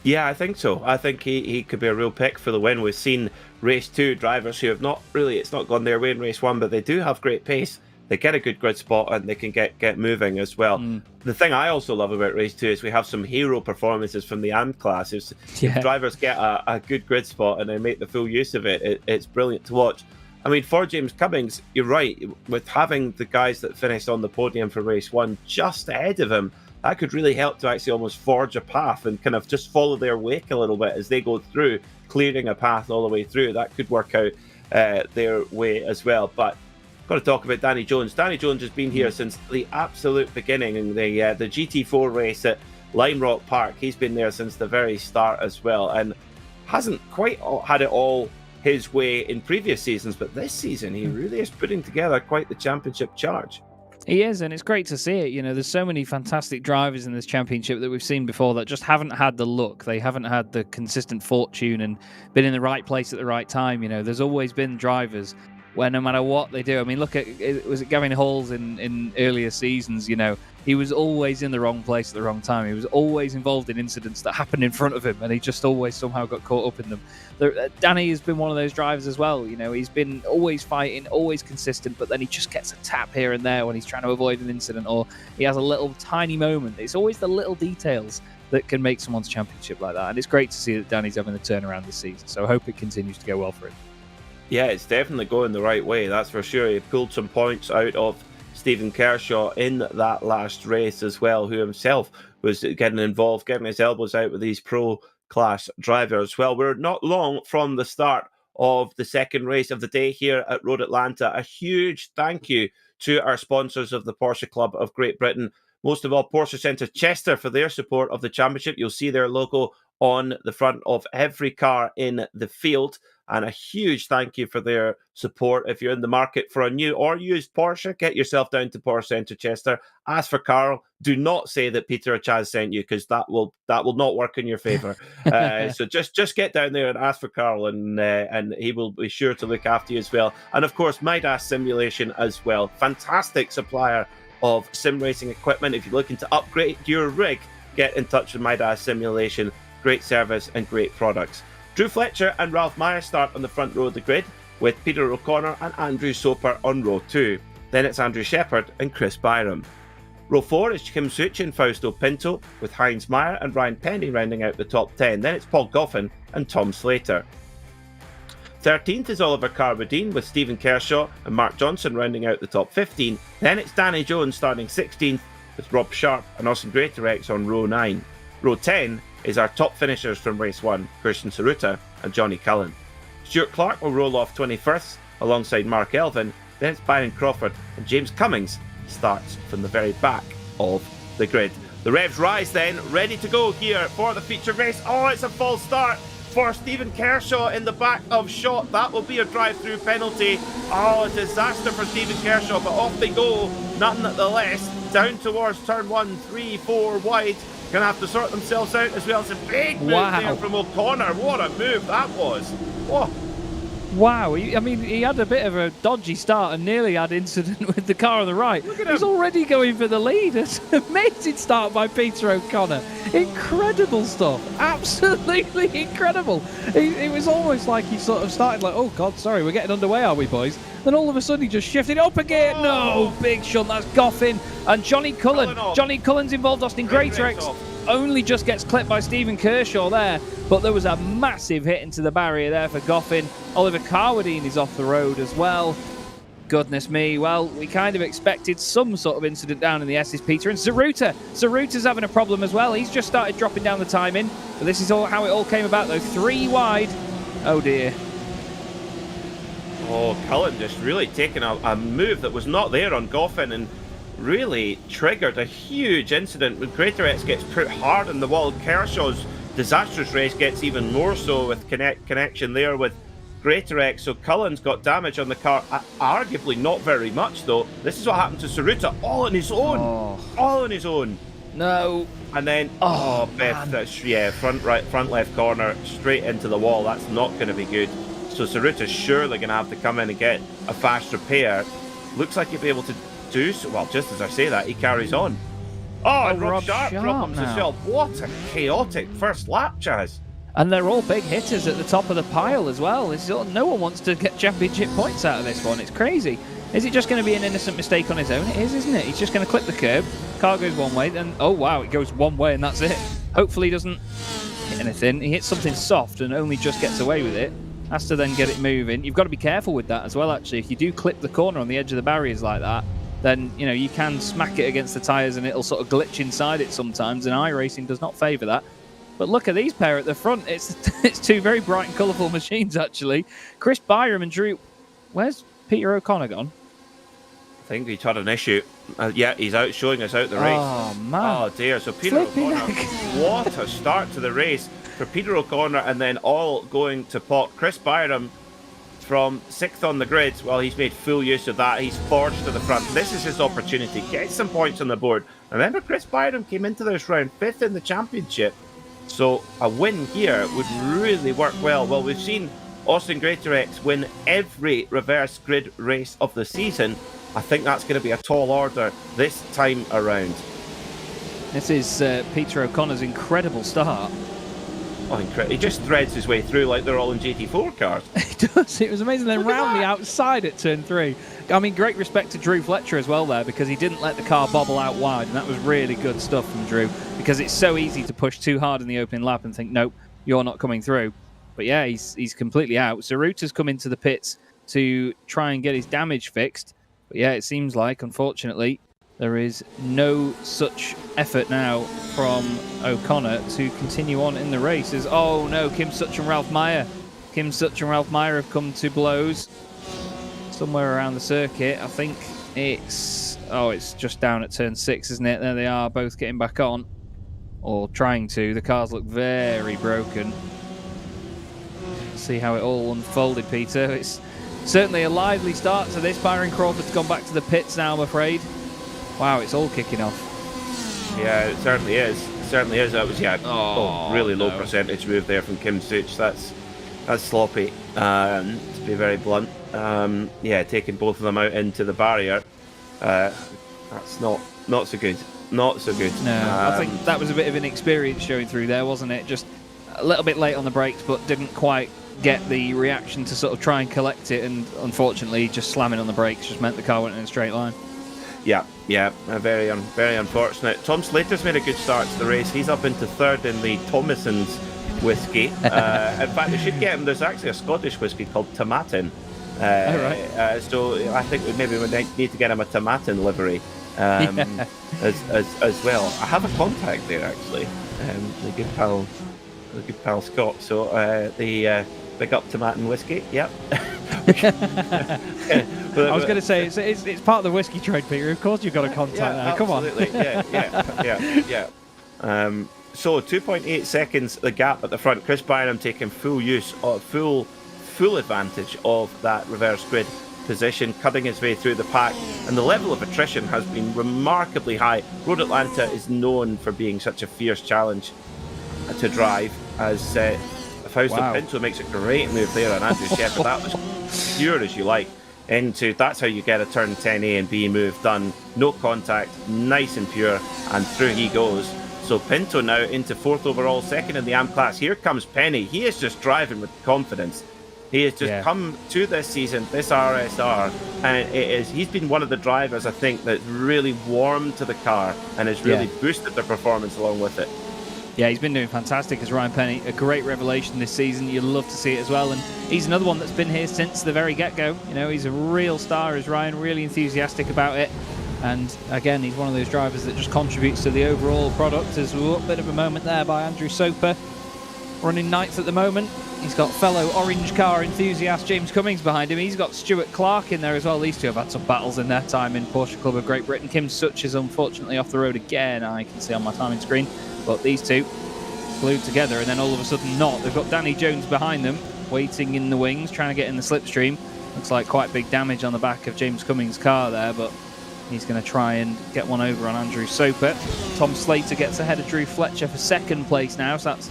Yeah, I think so. I think he could be a real pick for the win. We've seen race 2 drivers who have it's not gone their way in race 1, but they do have great pace. They get a good grid spot and they can get moving as well. The thing I also love about race 2 is we have some hero performances from the AM class. If drivers get a good grid spot and they make the full use of it, it's brilliant to watch. I mean, for James Cummings, you're right, with having the guys that finished on the podium for race 1 just ahead of him, that could really help to actually almost forge a path and kind of just follow their wake a little bit as they go through, clearing a path all the way through. That could work out their way as well. But got to talk about Danny Jones. Danny Jones has been here since the absolute beginning in the GT4 race at Lime Rock Park. He's been there since the very start as well, and hasn't quite had it all his way in previous seasons, but this season he really is putting together quite the championship charge. He is, and it's great to see it. There's so many fantastic drivers in this championship that we've seen before that just haven't had the luck. They haven't had the consistent fortune and been in the right place at the right time. There's always been drivers where no matter what they do, I mean, look at, was it Gavin Halls in earlier seasons, he was always in the wrong place at the wrong time. He was always involved in incidents that happened in front of him, and he just always somehow got caught up in them. Danny has been one of those drivers as well. He's been always fighting, always consistent, but then he just gets a tap here and there when he's trying to avoid an incident, or he has a little tiny moment. It's always the little details that can make someone's championship like that, and it's great to see that Danny's having the turnaround this season, so I hope it continues to go well for him. Yeah, it's definitely going the right way, that's for sure. He pulled some points out of Stephen Kershaw in that last race as well, who himself was getting involved, getting his elbows out with these pro-class drivers. Well, we're not long from the start of the second race of the day here at Road Atlanta. A huge thank you to our sponsors of the Porsche Club of Great Britain. Most of all, Porsche Centre Chester for their support of the championship. You'll see their logo on the front of every car in the field. And a huge thank you for their support. If you're in the market for a new or used Porsche, get yourself down to Porsche Centre Chester. Ask for Carl. Do not say that Peter or Chaz sent you, because that will not work in your favour. So just get down there and ask for Carl, and he will be sure to look after you as well. And of course, Midas Simulation as well. Fantastic supplier of sim racing equipment. If you're looking to upgrade your rig, get in touch with Midas Simulation. Great service and great products. Drew Fletcher and Ralph Meyer start on the front row of the grid, with Peter O'Connor and Andrew Soper on row 2. Then it's Andrew Shepherd and Chris Byram. Row 4 is Kim Such and Fausto Pinto, with Heinz Meyer and Ryan Penny rounding out the top 10. Then it's Paul Goffin and Tom Slater. 13th is Oliver Carwadine, with Stephen Kershaw and Mark Johnson rounding out the top 15. Then it's Danny Jones starting 16th, with Rob Sharp and Austin Greatorex on row 9. Row 10 is our top finishers from race 1, Christian Saruta and Johnny Cullen. Stuart Clark will roll off 21st alongside Mark Elvin. Then it's Byron Crawford and James Cummings starts from the very back of the grid. The revs rise then, ready to go here for the feature race. Oh, it's a false start for Stephen Kershaw in the back of shot. That will be a drive-through penalty. Oh, a disaster for Stephen Kershaw, but off they go nonetheless. Down towards turn 1, 3, 4 wide. Gonna have to sort themselves out as well. It's a big move there from O'Connor. What a move that was. Whoa. Wow, I mean, he had a bit of a dodgy start and nearly had incident with the car on the right. Look at him. He's already going for the lead. It's an amazing start by Peter O'Connor. Incredible stuff. Absolutely incredible. It was almost like he sort of started like, oh, God, sorry, we're getting underway, are we, boys? Then all of a sudden he just shifted up again. No, big shunt. That's Goffin and Johnny Cullen. Johnny Cullen's involved. Austin Greatorex only just gets clipped by Stephen Kershaw there, but there was a massive hit into the barrier there for Goffin. Oliver Carwadine is off the road as well. Goodness me. Well, we kind of expected some sort of incident down in the S's, Peter. And Zaruta's having a problem as well. He's just started dropping down the timing, but this is all how it all came about, though. 3 wide. Oh, dear. Oh, Cullen just really taking a move that was not there on Goffin and really triggered a huge incident when Greatorex gets put hard on the wall. Kershaw's disastrous race gets even more so with connection there with Greatorex. So Cullen's got damage on the car, arguably not very much though. This is what happened to Saruta, all on his own. All on his own. No. And then, Beth, that's, front left corner, straight into the wall. That's not going to be good. So Saruta's surely going to have to come in and get a fast repair. Looks like he'll be able to do so. Well, just as I say that, he carries on. Oh, and Rob Sharp problems as well. What a chaotic first lap, Chaz. And they're all big hitters at the top of the pile as well. No one wants to get championship points out of this one. It's crazy. Is it just going to be an innocent mistake on his own? It is, isn't it? He's just going to clip the curb. Car goes one way, then, oh wow, it goes one way and that's it. Hopefully he doesn't hit anything. He hits something soft and only just gets away with it. Has to then get it moving. You've got to be careful with that as well, actually. If you do clip the corner on the edge of the barriers like that, then, you know, you can smack it against the tyres and it'll sort of glitch inside it sometimes, and iRacing does not favour that. But look at these pair at the front. It's two very bright and colourful machines, actually. Chris Byram and Drew... Where's Peter O'Connor gone? I think he's had an issue. Yeah, he's out, showing us out the race. Oh, man. Oh, dear. So Peter O'Connor, what a start to the race for Peter O'Connor, and then all going to pot. Chris Byram from 6th on the grid. Well, he's made full use of that. He's forged to the front. This is his opportunity. Get some points on the board. Remember, Chris Byram came into this round 5th in the championship. So a win here would really work well. Well, we've seen Austin Greatorex win every reverse grid race of the season. I think that's going to be a tall order this time around. This is Peter O'Connor's incredible start. Oh, incredible. He just threads his way through like they're all in GT4 cars. He does. It was amazing. Then round the outside at turn 3. I mean, great respect to Drew Fletcher as well there, because he didn't let the car bobble out wide, and that was really good stuff from Drew, because it's so easy to push too hard in the opening lap and think, nope, you're not coming through. But yeah, he's completely out. Zaruta's come into the pits to try and get his damage fixed. But yeah, it seems like, unfortunately, there is no such effort now from O'Connor to continue on in the races. Oh no, Kim Such and Ralph Meyer. Kim Such and Ralph Meyer have come to blows somewhere around the circuit. I think it's just down at turn 6, isn't it? There they are, both getting back on, or trying to. The cars look very broken. See how it all unfolded, Peter. It's certainly a lively start to this. Byron Crawford's gone back to the pits now, I'm afraid. Wow, it's all kicking off. Yeah, it certainly is. It certainly is. That was really low percentage move there from Kim Such. That's sloppy, to be very blunt. Taking both of them out into the barrier. That's not so good. Not so good. No, I think that was a bit of inexperience showing through there, wasn't it? Just a little bit late on the brakes, but didn't quite get the reaction to sort of try and collect it, and unfortunately just slamming on the brakes just meant the car went in a straight line. Yeah, very unfortunate. Tom Slater's made a good start to the race. He's up into third in the Thomason's whiskey. In fact, they should get him. There's actually a Scottish whiskey called Tomatin. So I think maybe we need to get him a Tomatin livery as well. I have a contact there actually, the good pal Scott. So the big up Tomatin whiskey. Yep. I was going to say it's part of the whiskey trade, Peter. Of course, you've got a contact there. Come on. Yeah. So 2.8 seconds the gap at the front. Chris Byram taking full advantage of that reverse grid position, cutting his way through the pack, and the level of attrition has been remarkably high. Road Atlanta is known for being such a fierce challenge to drive, as Fausto Pinto makes a great move there on Andrew Shepard. That was pure as you like. That's how you get a turn 10A and B move done. No contact, nice and pure, and through he goes. So Pinto now into fourth overall, second in the AM class. Here comes Penny. He is just driving with confidence. He has just come to this season, this RSR, and he's been one of the drivers, I think, that's really warmed to the car and has really boosted the performance along with it. Yeah, he's been doing fantastic as Ryan Penny. A great revelation this season. You'll love to see it as well. And he's another one that's been here since the very get-go. You know, he's a real star, is Ryan, really enthusiastic about it. And again, he's one of those drivers that just contributes to the overall product. There's a little bit of a moment there by Andrew Soper, running ninth at the moment. He's got fellow orange car enthusiast James Cummings behind him. He's got Stuart Clark in there as well. These two have had some battles in their time in Porsche Club of Great Britain. Kim Such is unfortunately off the road again, I can see on my timing screen. But these two glued together, and then all of a sudden not. They've got Danny Jones behind them, waiting in the wings, trying to get in the slipstream. Looks like quite big damage on the back of James Cummings' car there, but he's going to try and get one over on Andrew Soper. Tom Slater gets ahead of Drew Fletcher for second place now, so that's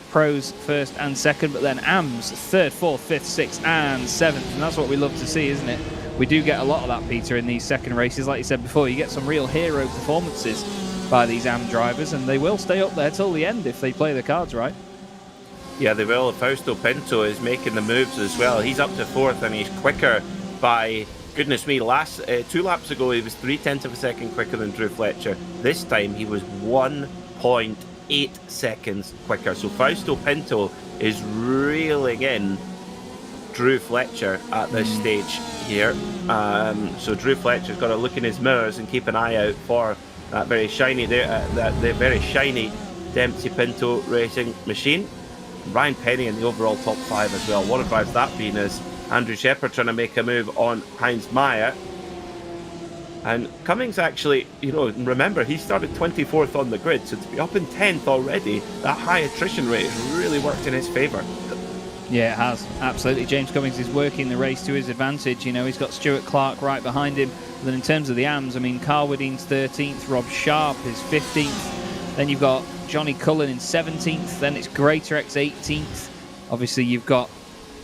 Pros first and second, but then AMS third, fourth, fifth, sixth, and seventh, and that's what we love to see, isn't it? We do get a lot of that, Peter, in these second races. Like you said before, you get some real hero performances by these AM drivers, and they will stay up there till the end if they play the cards right. Yeah, they will. Fausto Pinto is making the moves as well. He's up to fourth, and he's quicker by, goodness me, 2 laps ago he was 0.3 of a second quicker than Drew Fletcher. This time he was 1.8 seconds quicker. So Fausto Pinto is reeling in Drew Fletcher at this stage here. So Drew Fletcher's got to look in his mirrors and keep an eye out for that very shiny, the very shiny Dempsey Pinto racing machine. Ryan Penny in the overall top 5 as well. What a drive's that been, as Andrew Shepard trying to make a move on Heinz Meyer. And Cummings actually, remember, he started 24th on the grid, so to be up in 10th already, that high attrition rate has really worked in his favour. Yeah, it has, absolutely. James Cummings is working the race to his advantage. He's got Stuart Clark right behind him. And then in terms of the AMs, Carwardeen's 13th, Rob Sharp is 15th. Then you've got Johnny Cullen in 17th. Then it's Greater-X 18th. Obviously, you've got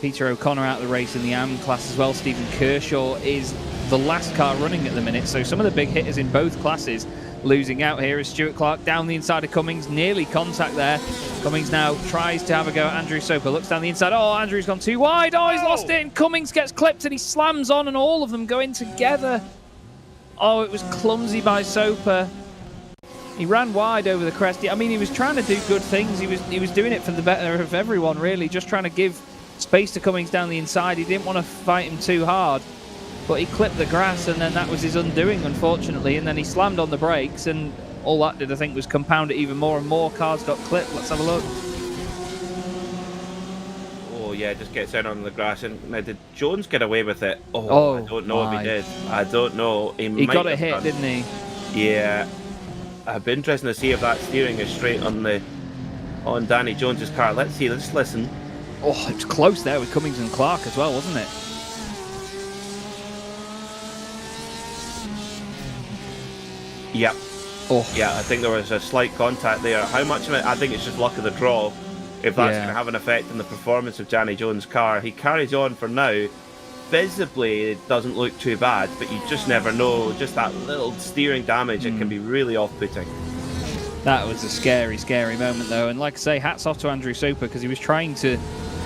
Peter O'Connor out of the race in the AM class as well. Stephen Kershaw is the last car running at the minute. So some of the big hitters in both classes losing out here. Is Stuart Clark down the inside of Cummings, nearly contact there. Cummings now tries to have a go at Andrew Soper, looks down the inside. Oh, Andrew's gone too wide. Oh, he's lost it, and Cummings gets clipped and he slams on, and all of them go in together. Oh, it was clumsy by Soper. He ran wide over the crest. He was trying to do good things. He was doing it for the better of everyone, really, just trying to give space to Cummings down the inside. He didn't want to fight him too hard, but he clipped the grass, and then that was his undoing, unfortunately. And then he slammed on the brakes, and all that did, I think, was compound it even more, and more cars got clipped. Let's have a look. Oh, yeah, just gets out on the grass. And now, did Jones get away with it? Oh, I don't know if he did. I don't know. He got a hit, didn't he? Yeah. It'd be interesting to see if that steering is straight on Danny Jones's car. Let's see. Let's listen. Oh, it was close there with Cummings and Clark as well, wasn't it? Yep. Oh. Yeah, I think there was a slight contact there. How much of it? I think it's just luck of the draw. If that's going to have an effect on the performance of Danny Jones' car. He carries on for now. Visibly, it doesn't look too bad, but you just never know. Just that little steering damage, it can be really off-putting. That was a scary, scary moment, though. And like I say, hats off to Andrew Super, because he was trying to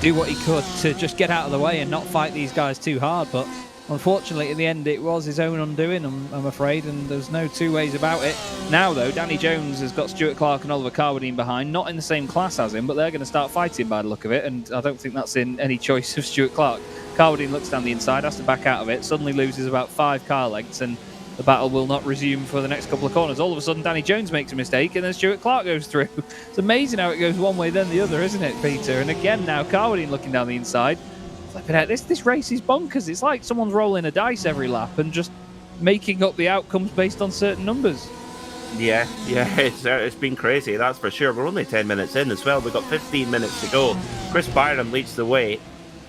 do what he could to just get out of the way and not fight these guys too hard. But unfortunately, in the end, it was his own undoing, I'm afraid, and there's no two ways about it. Now, though, Danny Jones has got Stuart Clark and Oliver Carwadine behind, not in the same class as him, but they're going to start fighting by the look of it, and I don't think that's in any choice of Stuart Clark. Carwadine looks down the inside, has to back out of it, suddenly loses about 5 car lengths, and the battle will not resume for the next couple of corners. All of a sudden, Danny Jones makes a mistake, and then Stuart Clark goes through. It's amazing how it goes one way, then the other, isn't it, Peter? And again, now Carwadine looking down the inside. Flipping out, this race is bonkers. It's like someone's rolling a dice every lap and just making up the outcomes based on certain numbers. Yeah, it's been crazy, that's for sure. We're only 10 minutes in as well. We've got 15 minutes to go. Chris Byram leads the way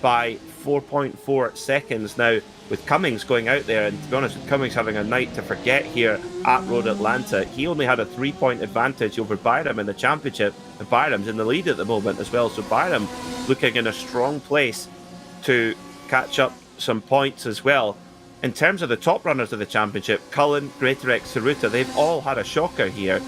by 4.4 seconds now, with Cummings going out there, and to be honest, with Cummings having a night to forget here at Road Atlanta, he only had a 3-point advantage over Byram in the championship, and Byram's in the lead at the moment as well, so Byram looking in a strong place to catch up some points as well. In terms of the top runners of the championship, Cullen, Greatorex, Saruta, they've all had a shocker here,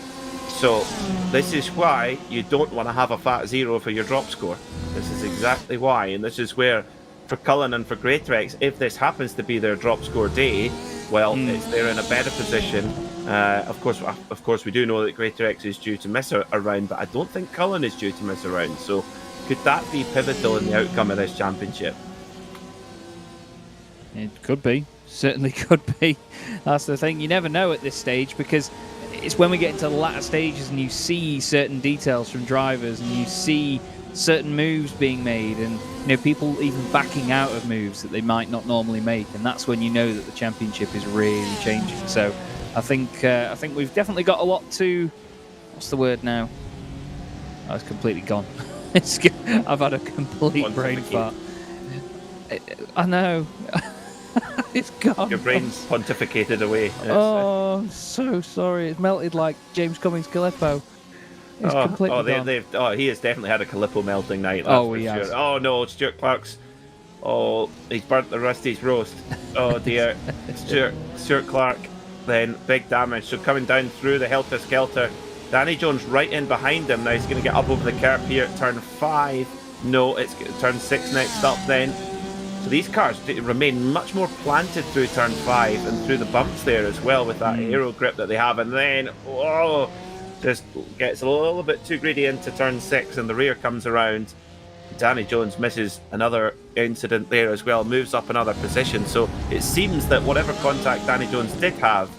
so this is why you don't want to have a fat 0 for your drop score. This is exactly why, and this is where for Cullen and for Greatorex, if this happens to be their drop score day, well, they're in a better position. Of course, we do know that Greatorex is due to miss a round, but I don't think Cullen is due to miss a round. So, could that be pivotal in the outcome of this championship? It could be. Certainly could be. That's the thing. You never know at this stage, because it's when we get into the latter stages and you see certain details from drivers and you see certain moves being made, and people even backing out of moves that they might not normally make, and that's when you know that the championship is really changing. So I think we've definitely got a lot to, what's the word now? Oh, it's completely gone. I've had a complete brain fart. I know. It's gone. Your brain's pontificated away. Oh, I'm so sorry. It's melted like James Cummings Calippo. It's completely gone. He has definitely had a Calippo melting night. He has. Oh no, Stuart Clark's. Oh, he's burnt the Rusty's roast. Oh dear. Stuart Clark, then big damage. So coming down through the helter skelter. Danny Jones right in behind him. Now he's going to get up over the curb here at turn 5. No, it's turn 6 next up then. So these cars remain much more planted through turn 5 and through the bumps there as well, with that aero grip that they have. And then, just gets a little bit too greedy into turn 6, and the rear comes around. Danny Jones misses another incident there as well, moves up another position. So it seems that whatever contact Danny Jones did have,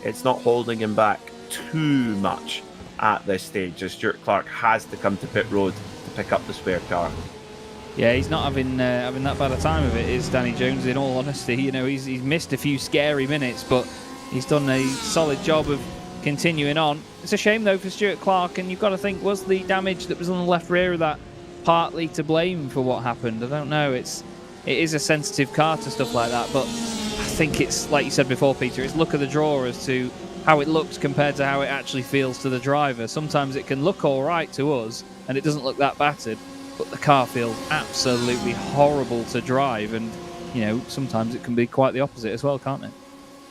it's not holding him back too much at this stage, as Stuart Clark has to come to pit road to pick up the spare car. Yeah, he's not having that bad a time of it, is Danny Jones, in all honesty. He's missed a few scary minutes, but he's done a solid job of continuing on. It's a shame, though, for Stuart Clark, and you've got to think, was the damage that was on the left rear of that partly to blame for what happened? I don't know. It is a sensitive car to stuff like that, but I think it's, like you said before, Peter, it's luck of the draw as to how it looks compared to how it actually feels to the driver. Sometimes it can look all right to us, and it doesn't look that battered, but the car feels absolutely horrible to drive, and sometimes it can be quite the opposite as well, can't it?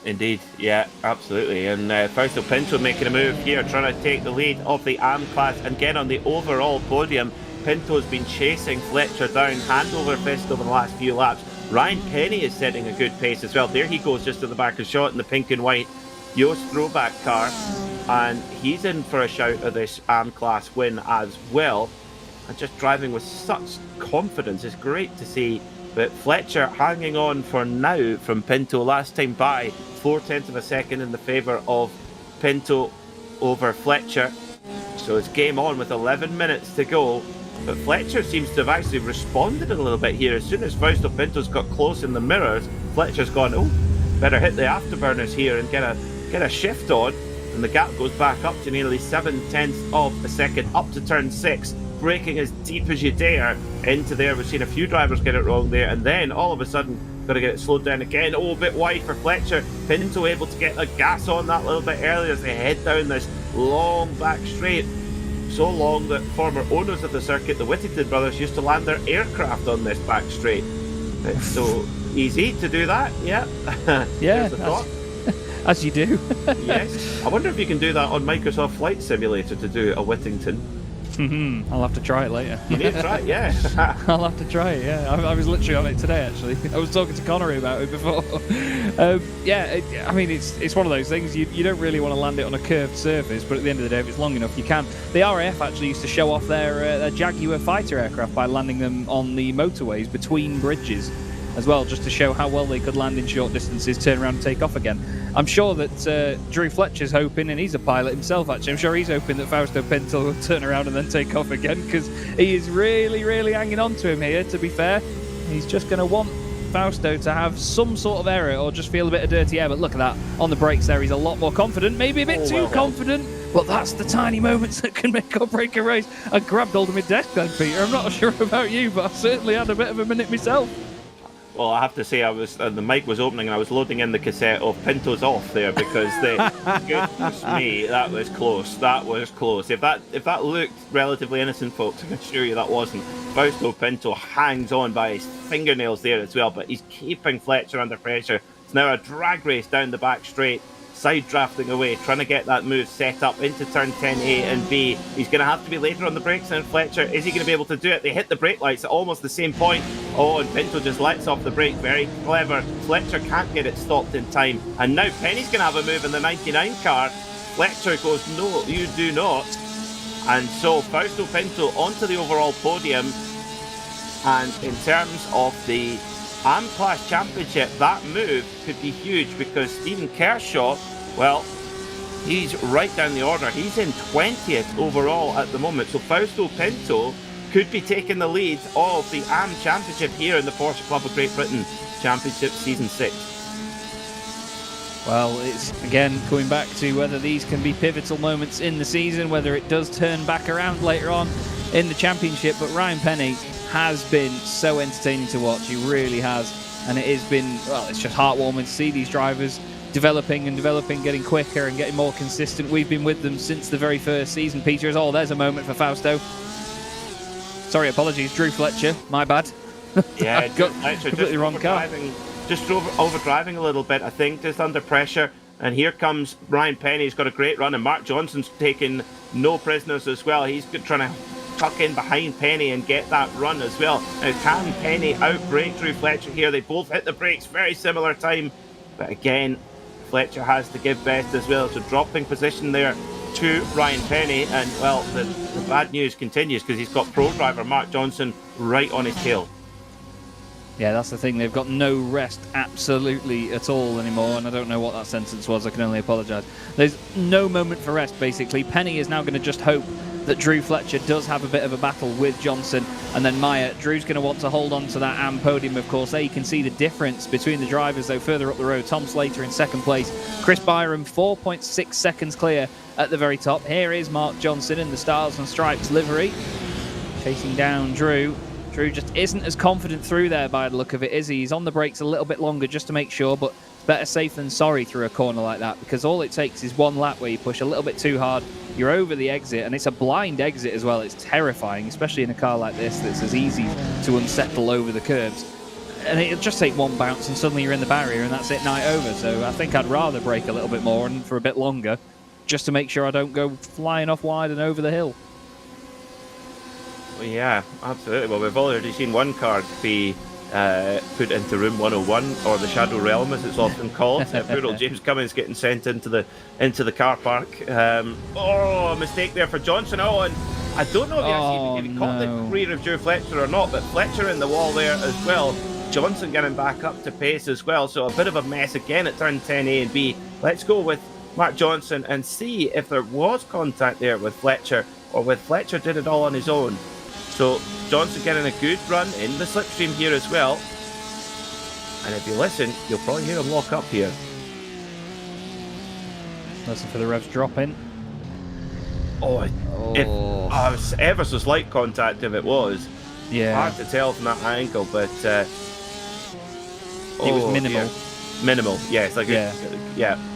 Indeed, yeah, absolutely. And Fausto Pinto making a move here, trying to take the lead of the AM class and get on the overall podium. Pinto's been chasing Fletcher down hand over fist over the last few laps. Ryan Penny is setting a good pace as well. There he goes, just to the back of shot in the pink and white Yost throwback car, and he's in for a shout of this AM class win as well, and just driving with such confidence. It's great to see. But Fletcher hanging on for now from Pinto. Last time by 0.4 of a second in the favour of Pinto over Fletcher. So it's game on with 11 minutes to go. But Fletcher seems to have actually responded a little bit here. As soon as Fausto Pinto's got close in the mirrors, Fletcher's gone, better hit the afterburners here and get a shift on. And the gap goes back up to nearly 0.7 of a second, up to turn 6. Braking as deep as you dare into there. We've seen a few drivers get it wrong there, and then all of a sudden got to get it slowed down again. A bit wide for Fletcher. Pinto able to get the gas on that little bit earlier as they head down this long back straight. So long that former owners of the circuit, the Whittington brothers, used to land their aircraft on this back straight. It's so easy to do that. Yeah. Yeah, As you do. Yes. I wonder if you can do that on Microsoft Flight Simulator to do a Whittington. I'll have to try it later. You need to try it, yeah. I'll have to try it, yeah. I was literally on it today, actually. I was talking to Connery about it before. I mean, it's one of those things, you don't really want to land it on a curved surface, but at the end of the day, if it's long enough, you can. The RAF actually used to show off their Jaguar fighter aircraft by landing them on the motorways between bridges as well, just to show how well they could land in short distances, turn around and take off again. I'm sure that Drew Fletcher's hoping, and he's a pilot himself actually, I'm sure he's hoping that Fausto Pinto will turn around and then take off again, because he is really, really hanging on to him here, to be fair. He's just going to want Fausto to have some sort of error or just feel a bit of dirty air, but look at that. On the brakes there, he's a lot more confident, maybe a bit too confident, but that's the tiny moments that can make or break a race. I grabbed hold of my desk then, Peter. I'm not sure about you, but I certainly had a bit of a minute myself. Well, I have to say, the mic was opening and I was loading in the cassette of Pinto's Off there, because goodness me, that was close. That was close. If that looked relatively innocent, folks, I can assure you that wasn't. Fausto Pinto hangs on by his fingernails there as well, but he's keeping Fletcher under pressure. It's now a drag race down the back straight, side drafting away, trying to get that move set up into turn 10A and B. He's going to have to be later on the brakes than Fletcher. Is he going to be able to do it? They hit the brake lights at almost the same point. Oh, and Pinto just lets off the brake. Very clever. Fletcher can't get it stopped in time. And now Penny's going to have a move in the 99 car. Fletcher goes, no, you do not. And so Fausto Pinto onto the overall podium. And in terms of the AM Class Championship, that move could be huge, because Stephen Kershaw, well, he's right down the order. He's in 20th overall at the moment. So Fausto Pinto could be taking the lead of the AM Championship here in the Porsche Club of Great Britain Championship Season 6. Well, it's again going back to whether these can be pivotal moments in the season, whether it does turn back around later on in the championship. But Ryan Penny has been so entertaining to watch. He really has. And it has been, well, it's just heartwarming to see these drivers developing, getting quicker and getting more consistent. We've been with them since the very first season, Peter. Oh, there's a moment for Fausto. Sorry, apologies, Drew Fletcher. My bad. Yeah, I've got completely wrong car. Just overdriving a little bit, I think, just under pressure. And here comes Ryan Penny. He's got a great run, and Mark Johnson's taking no prisoners as well. He's trying to tuck in behind Penny and get that run as well. Now, can Penny outbrake Drew Fletcher here? They both hit the brakes, very similar time. But again, Fletcher has to give best as well. So dropping position there to Ryan Penny. And, well, the bad news continues, because he's got pro driver Mark Johnson right on his tail. Yeah, that's the thing. They've got no rest absolutely at all anymore, and I don't know what that sentence was. I can only apologise. There's no moment for rest, basically. Penny is now going to just hope that Drew Fletcher does have a bit of a battle with Johnson, and then Meyer. Drew's going to want to hold on to that AM podium, of course. There you can see the difference between the drivers, though, further up the road. Tom Slater in second place. Chris Byram, 4.6 seconds clear at the very top. Here is Mark Johnson in the Stars and Stripes livery, chasing down Drew. Drew just isn't as confident through there by the look of it, is he? He's on the brakes a little bit longer just to make sure, but better safe than sorry through a corner like that, because all it takes is one lap where you push a little bit too hard, you're over the exit, and it's a blind exit as well. It's terrifying, especially in a car like this that's as easy to unsettle over the curves. And it'll just take one bounce and suddenly you're in the barrier, and that's it, night over. So I think I'd rather brake a little bit more and for a bit longer, just to make sure I don't go flying off wide and over the hill. Yeah, absolutely. Well, we've already seen one car be put into room 101, or the Shadow Realm as it's often called. Poor old James Cummins getting sent into the car park. A mistake there for Johnson. And I don't know if he caught the rear of Drew Fletcher or not, but Fletcher in the wall there as well. Johnson getting back up to pace as well, so a bit of a mess again at turn 10A and B. Let's go with Mark Johnson and see if there was contact there with Fletcher, or with Fletcher did it all on his own. So Johnson getting a good run in the slipstream here as well. And if you listen, you'll probably hear him lock up here. Listen for the revs dropping. If was ever so slight contact if it was. Yeah. Hard to tell from that angle, but it was minimal. Dear. Minimal, yes.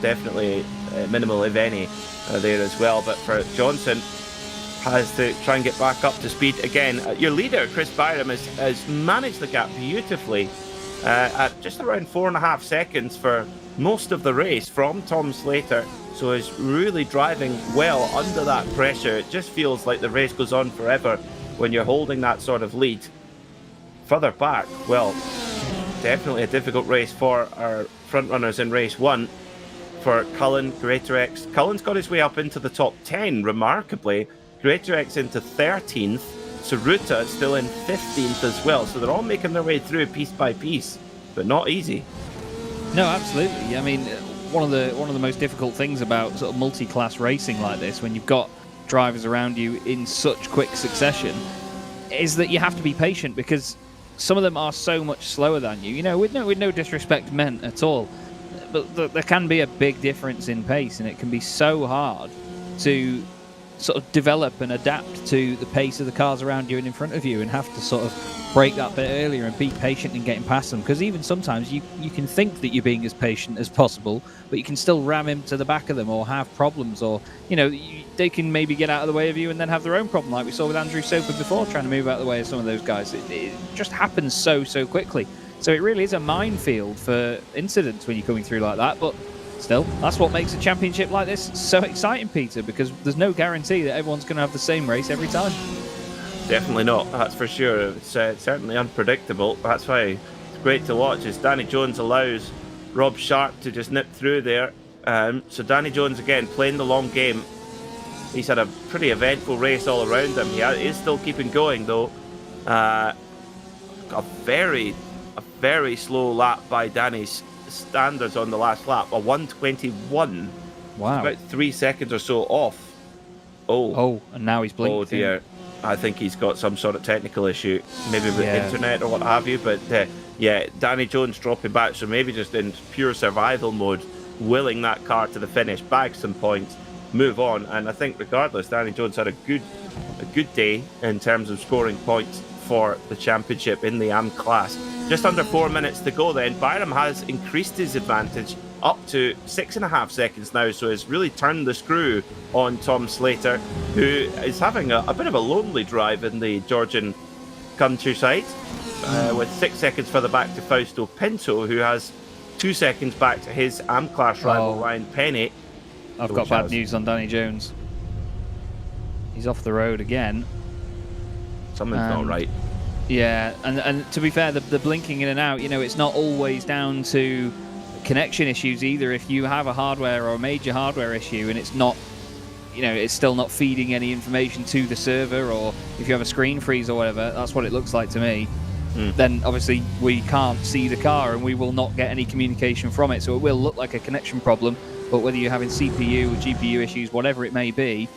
Definitely minimal, if any, there as well. But for Johnson, has to try and get back up to speed again. Your leader, Chris Byram, has managed the gap beautifully at just around 4.5 seconds for most of the race from Tom Slater, so is really driving well under that pressure. It just feels like the race goes on forever when you're holding that sort of lead. Further back, well, definitely a difficult race for our front runners in race 1. For Cullen, Greatorex. Cullen's got his way up into the top 10, remarkably. Greatorex into 13th. Saruta still in 15th as well. So they're all making their way through piece by piece, but not easy. No, absolutely. I mean, one of the most difficult things about sort of multi-class racing like this, when you've got drivers around you in such quick succession, is that you have to be patient, because some of them are so much slower than you. You know, with no disrespect meant at all, but there can be a big difference in pace, and it can be so hard to sort of develop and adapt to the pace of the cars around you and in front of you, and have to sort of break that bit earlier and be patient in getting past them. Because even sometimes you can think that you're being as patient as possible, but you can still ram into the back of them or have problems, or, you know, they can maybe get out of the way of you and then have their own problem, like we saw with Andrew Soper before, trying to move out of the way of some of those guys. It just happens so quickly. So it really is a minefield for incidents when you're coming through like that. But still, that's what makes a championship like this so exciting, Peter, because there's no guarantee that everyone's going to have the same race every time. Definitely not, that's for sure. It's certainly unpredictable. That's why it's great to watch, as Danny Jones allows Rob Sharp to just nip through there. So Danny Jones, again, playing the long game. He's had a pretty eventful race all around him. He is still keeping going, though. A very slow lap by Danny's standards on the last lap. A 1:21. Wow. It's about 3 seconds or so off. Oh, and now he's blinked. Oh, dear. I think he's got some sort of technical issue, maybe with internet or what have you. But yeah, Danny Jones dropping back, so maybe just in pure survival mode, willing that car to the finish, bag some points, move on. And I think regardless, Danny Jones had a good day in terms of scoring points for the championship in the AM class. Just under 4 minutes to go then. Byram has increased his advantage up to 6.5 seconds now, so has really turned the screw on Tom Slater, who is having a bit of a lonely drive in the Georgian countryside, with 6 seconds further back to Fausto Pinto, who has 2 seconds back to his AM class rival Ryan Penny. I've got bad news on Danny Jones. He's off the road again. Something's not right. Yeah, and to be fair, the blinking in and out, you know, it's not always down to connection issues either. If you have a hardware or a major hardware issue and it's not, you know, it's still not feeding any information to the server, or if you have a screen freeze or whatever, that's what it looks like to me, then obviously we can't see the car and we will not get any communication from it. So it will look like a connection problem, but whether you're having CPU or GPU issues, whatever it may be,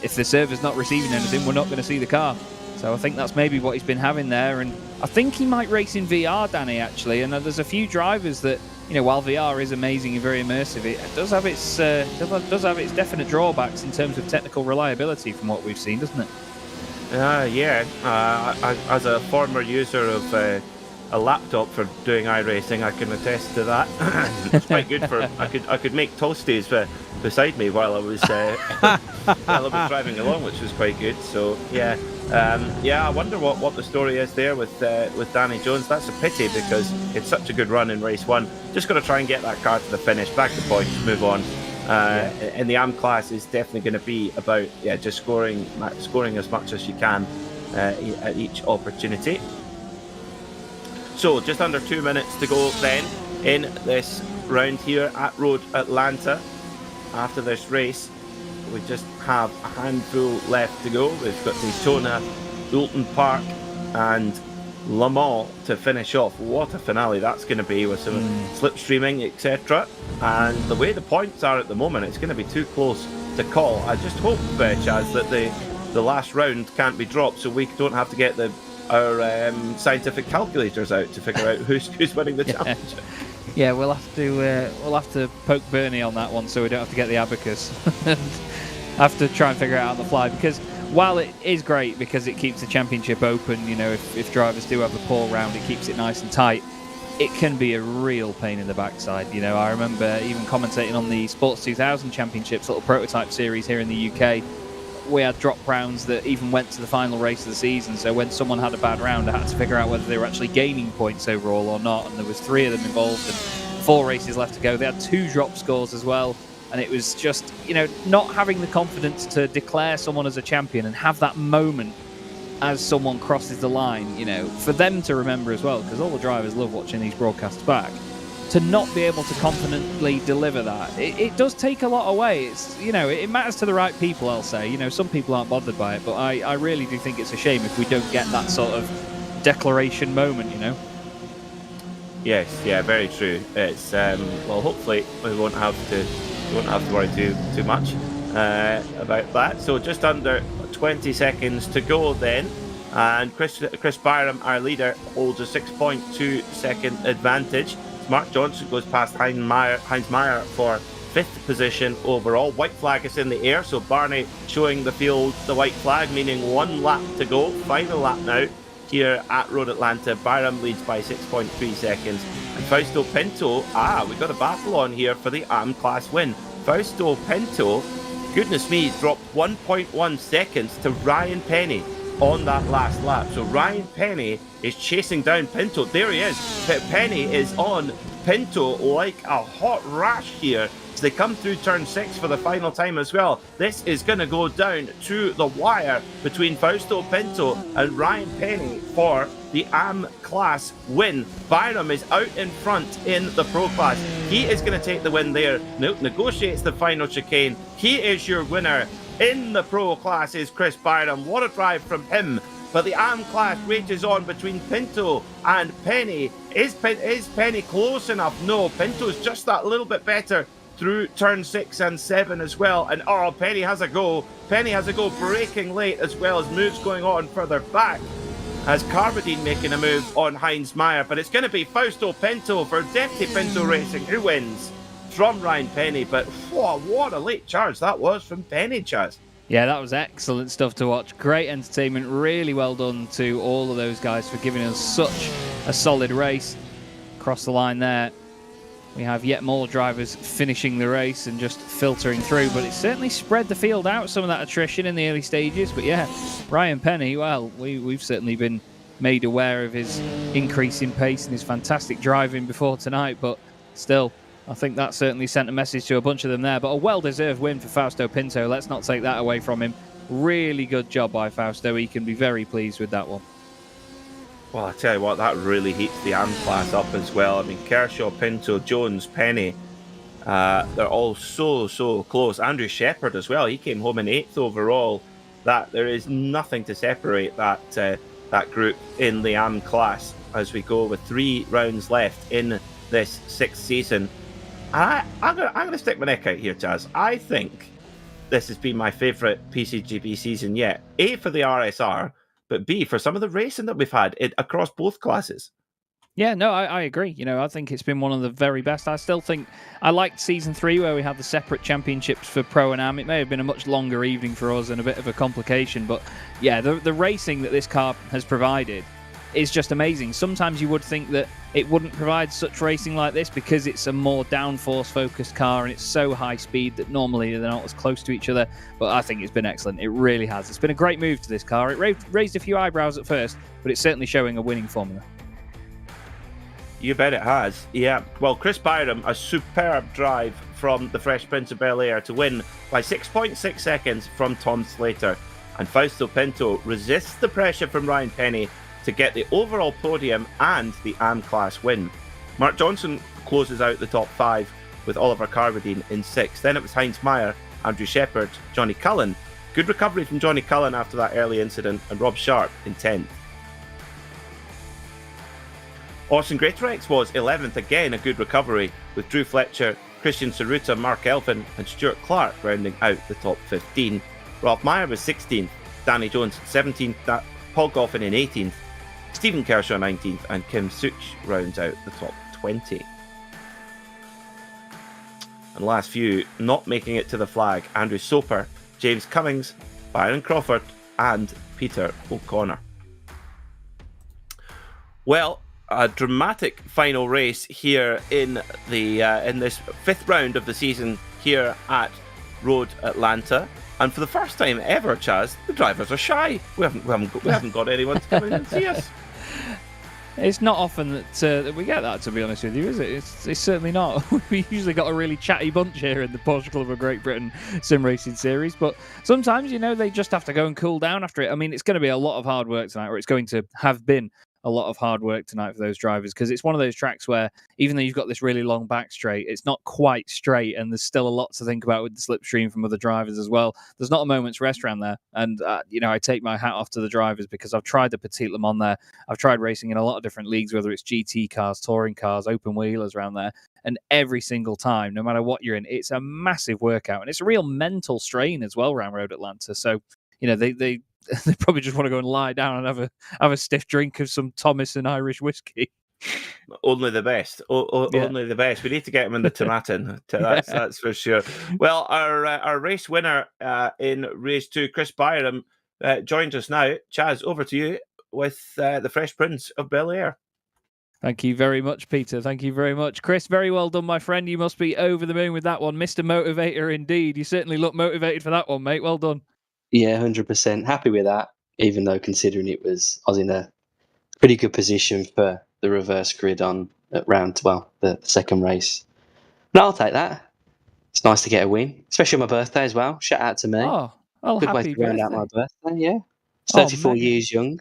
if the server's not receiving anything, we're not going to see the car. So I think that's maybe what he's been having there, and I think he might race in VR, Danny, actually. And there's a few drivers that, you know, while VR is amazing and very immersive, it does have its definite drawbacks in terms of technical reliability from what we've seen, doesn't it? As a former user of a laptop for doing iRacing, I can attest to that. It's quite good for I could make toasties beside me while I was driving along, which was quite good. So yeah. I wonder what the story is there with Danny Jones. That's a pity, because it's such a good run in race 1. Just got to try and get that car to the finish, back the points, move on. In the AM class is definitely going to be about just scoring as much as you can at each opportunity. So just under 2 minutes to go then in this round here at Road Atlanta. After this race, we just have a handful left to go. We've got Daytona, Oulton Park and Le Mans to finish off. What a finale that's going to be, with some slipstreaming, etc. And the way the points are at the moment, it's going to be too close to call. I just hope, Chaz, that the last round can't be dropped, so we don't have to get our scientific calculators out to figure out who's winning the championship. Yeah, we'll have to poke Bernie on that one, so we don't have to get the abacus and have to try and figure it out on the fly. Because while it is great because it keeps the championship open, you know, if drivers do have a poor round, it keeps it nice and tight. It can be a real pain in the backside. You know, I remember even commentating on the Sports 2000 Championships, little prototype series here in the UK. We had drop rounds that even went to the final race of the season. So when someone had a bad round, I had to figure out whether they were actually gaining points overall or not. And there was 3 of them involved. And 4 races left to go. They had 2 drop scores as well. And it was just, not having the confidence to declare someone as a champion and have that moment as someone crosses the line, for them to remember as well, because all the drivers love watching these broadcasts back. To not be able to confidently deliver that, it does take a lot away. It's, it matters to the right people, I'll say. Some people aren't bothered by it, but I really do think it's a shame if we don't get that sort of declaration moment, Yes, yeah, very true. It's well, hopefully we won't have to worry too much about that. So just under 20 seconds to go then, and Chris Byram, our leader, holds a 6.2 second advantage. Mark Johnson goes past Heinz Meyer for 5th position overall. White flag is in the air, so Barney showing the field the white flag, meaning 1 lap to go. Final lap now here at Road Atlanta. Byram leads by 6.3 seconds. And Fausto Pinto, we got a battle on here for the AM class win. Fausto Pinto, goodness me, dropped 1.1 seconds to Ryan Penny on that last lap. So Ryan Penny is chasing down Pinto. There he is. Penny is on Pinto like a hot rash here as they come through turn 6 for the final time as well. This is going to go down to the wire between Fausto Pinto and Ryan Penny for the AM class win. Byram is out in front in the pro class. He is going to take the win there. Negotiates the final chicane. He is your winner. In the pro class is Chris Byram. What a drive from him. But the AM class rages on between Pinto and Penny. Is Penny close enough? No, Pinto's just that little bit better through turn 6 and 7 as well. And Penny has a go. Penny has a go, braking late as well as moves going on further back. As Carvadine making a move on Heinz Meyer. But it's going to be Fausto Pinto for Deputy Pinto Racing who wins from Ryan Penny. But what a late charge that was from Penny, Chaz. Yeah, that was excellent stuff to watch. Great entertainment. Really well done to all of those guys for giving us such a solid race. Across the line there, we have yet more drivers finishing the race and just filtering through. But it certainly spread the field out, some of that attrition in the early stages. But yeah, Ryan Penny, well, we've certainly been made aware of his increase in pace and his fantastic driving before tonight. But still, I think that certainly sent a message to a bunch of them there. But a well-deserved win for Fausto Pinto. Let's not take that away from him. Really good job by Fausto. He can be very pleased with that one. Well, I tell you what, that really heats the AM class up as well. I mean, Kershaw, Pinto, Jones, Penny, they're all so close. Andrew Shepherd as well. He came home in 8th overall. There is nothing to separate that group in the AM class as we go with 3 rounds left in this 6th season. I'm going to stick my neck out here, Chaz. I think this has been my favourite PCGP season yet. A, for the RSR, but B, for some of the racing that we've had across both classes. Yeah, no, I agree. I think it's been one of the very best. I still think I liked season 3 where we had the separate championships for Pro and Am. It may have been a much longer evening for us and a bit of a complication, but yeah, the racing that this car has provided is just amazing. Sometimes you would think that it wouldn't provide such racing like this because it's a more downforce focused car and it's so high speed that normally they're not as close to each other. But I think it's been excellent. It really has. It's been a great move to this car. It raised a few eyebrows at first, but it's certainly showing a winning formula. You bet it has. Yeah. Well, Chris Byram, a superb drive from the Fresh Prince of Bel-Air to win by 6.6 seconds from Tom Slater. And Fausto Pinto resists the pressure from Ryan Penny to get the overall podium and the AM class win. Mark Johnson closes out the top 5 with Oliver Carvadine in 6th. Then it was Heinz Meyer, Andrew Shepherd, Johnny Cullen. Good recovery from Johnny Cullen after that early incident, and Rob Sharp in 10th. Austin Greatorex was 11th, again a good recovery, with Drew Fletcher, Christian Saruta, Mark Elvin and Stuart Clark rounding out the top 15. Ralph Meyer was 16th, Danny Jones 17th, Paul Goffin in 18th, Stephen Kershaw 19th, and Kim Such rounds out the top 20. And last few not making it to the flag: Andrew Soper, James Cummings, Byron Crawford and Peter O'Connor. Well, a dramatic final race here in this 5th round of the season here at Road Atlanta. And for the first time ever, Chaz, the drivers are shy. We haven't got anyone to come in and see us. It's not often that we get that, to be honest with you, is it? It's certainly not. We usually got a really chatty bunch here in the Porsche Club of Great Britain Sim Racing Series, but sometimes, they just have to go and cool down after it. I mean, it's going to be a lot of hard work tonight, or it's going to have been a lot of hard work tonight for those drivers, because it's one of those tracks where even though you've got this really long back straight, it's not quite straight, and there's still a lot to think about with the slipstream from other drivers as well. There's not a moment's rest around there, and I take my hat off to the drivers, because I've tried the Petite Le Mans there. I've tried racing in a lot of different leagues, whether it's GT cars, touring cars, open wheelers around there, and every single time, no matter what you're in, it's a massive workout, and it's a real mental strain as well around Road Atlanta. So they they probably just want to go and lie down and have a stiff drink of some Thomas and Irish whiskey. Only the best. Only the best. We need to get him in the Tomatin. That's for sure. Well, our race winner in race 2, Chris Byram, joins us now. Chaz, over to you with the Fresh Prince of Bel-Air. Thank you very much, Peter. Thank you very much. Chris, very well done, my friend. You must be over the moon with that one. Mr. Motivator indeed. You certainly look motivated for that one, mate. Well done. Yeah, 100% happy with that, even though considering I was in a pretty good position for the reverse grid on at the second race. But I'll take that. It's nice to get a win, especially on my birthday as well. Shout out to me. Oh, good way happy to round birthday. out my birthday, yeah. 34 years young.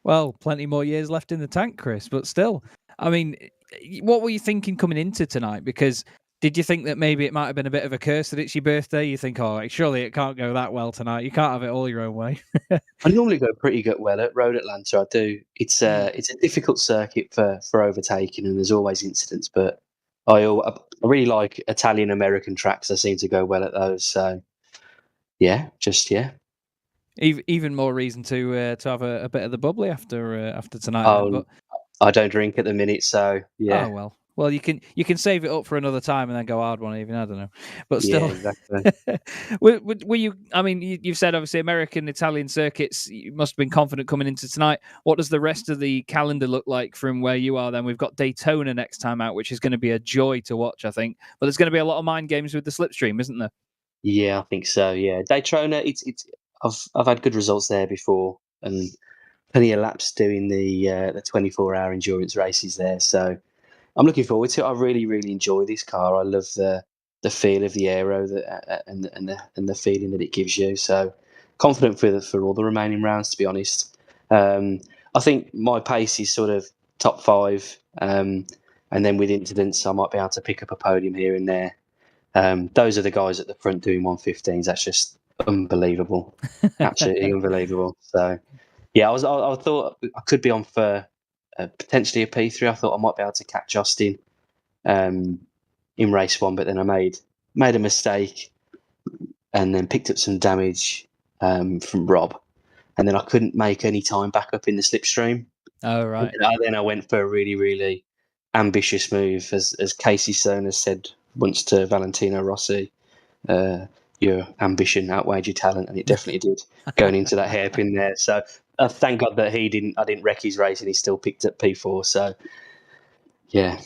Well, plenty more years left in the tank, Chris, but still. I mean, what were you thinking coming into tonight? Because did you think that maybe it might have been a bit of a curse that it's your birthday? You think, surely it can't go that well tonight. You can't have it all your own way. I normally go pretty good well at Road Atlanta. I do. It's a difficult circuit for overtaking, and there's always incidents. But I really like Italian American tracks. I seem to go well at those. So yeah. Even more reason to have a bit of the bubbly after tonight. Oh, then, but I don't drink at the minute, so yeah. Oh well, you can save it up for another time and then go hard one. Even I don't know, but still. Yeah, exactly. were you? I mean, you've said obviously American, Italian circuits. You must have been confident coming into tonight. What does the rest of the calendar look like from where you are? Then we've got Daytona next time out, which is going to be a joy to watch, I think. But there's going to be a lot of mind games with the slipstream, isn't there? Yeah, I think so. Yeah, Daytona. I've had good results there before, and plenty of laps doing the 24-hour endurance races there. So I'm looking forward to it. I really, really enjoy this car. I love the feel of the aero and the feeling that it gives you. So confident for all the remaining rounds, to be honest. I think my pace is sort of top 5, and then with incidents, I might be able to pick up a podium here and there. Those are the guys at the front doing 115s. That's just unbelievable, absolutely unbelievable. So yeah, I thought I could be on for potentially a P3. I thought I might be able to catch Austin in race 1, but then I made a mistake and then picked up some damage from Rob, and then I couldn't make any time back up in the slipstream. Oh right. And then I went for a really, really ambitious move, as Casey Stoner said once to Valentino Rossi. Your ambition outweighed your talent, and it definitely did going into that hairpin there. So thank God that I didn't wreck his race, and he still picked up P4. So yeah.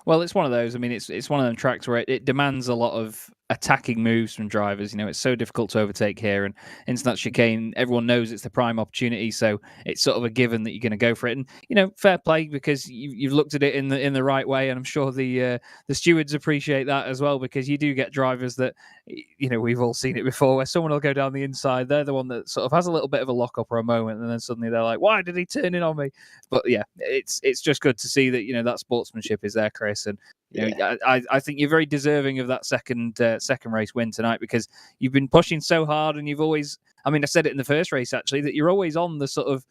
Well, it's one of those. I mean, it's one of them tracks where it demands a lot of attacking moves from drivers. It's so difficult to overtake here, and into that chicane, everyone knows it's the prime opportunity. So it's sort of a given that you're going to go for it. And fair play, because you've looked at it in the right way, and I'm sure the stewards appreciate that as well, because you do get drivers that we've all seen it before, where someone will go down the inside. They're the one that sort of has a little bit of a lock up or a moment, and then suddenly they're like, "Why did he turn in on me?" But yeah, it's just good to see that that sportsmanship is there, Chris. And I think you're very deserving of that second race win tonight, because you've been pushing so hard, and you've always, I mean, I said it in the first race actually, that you're always on the sort of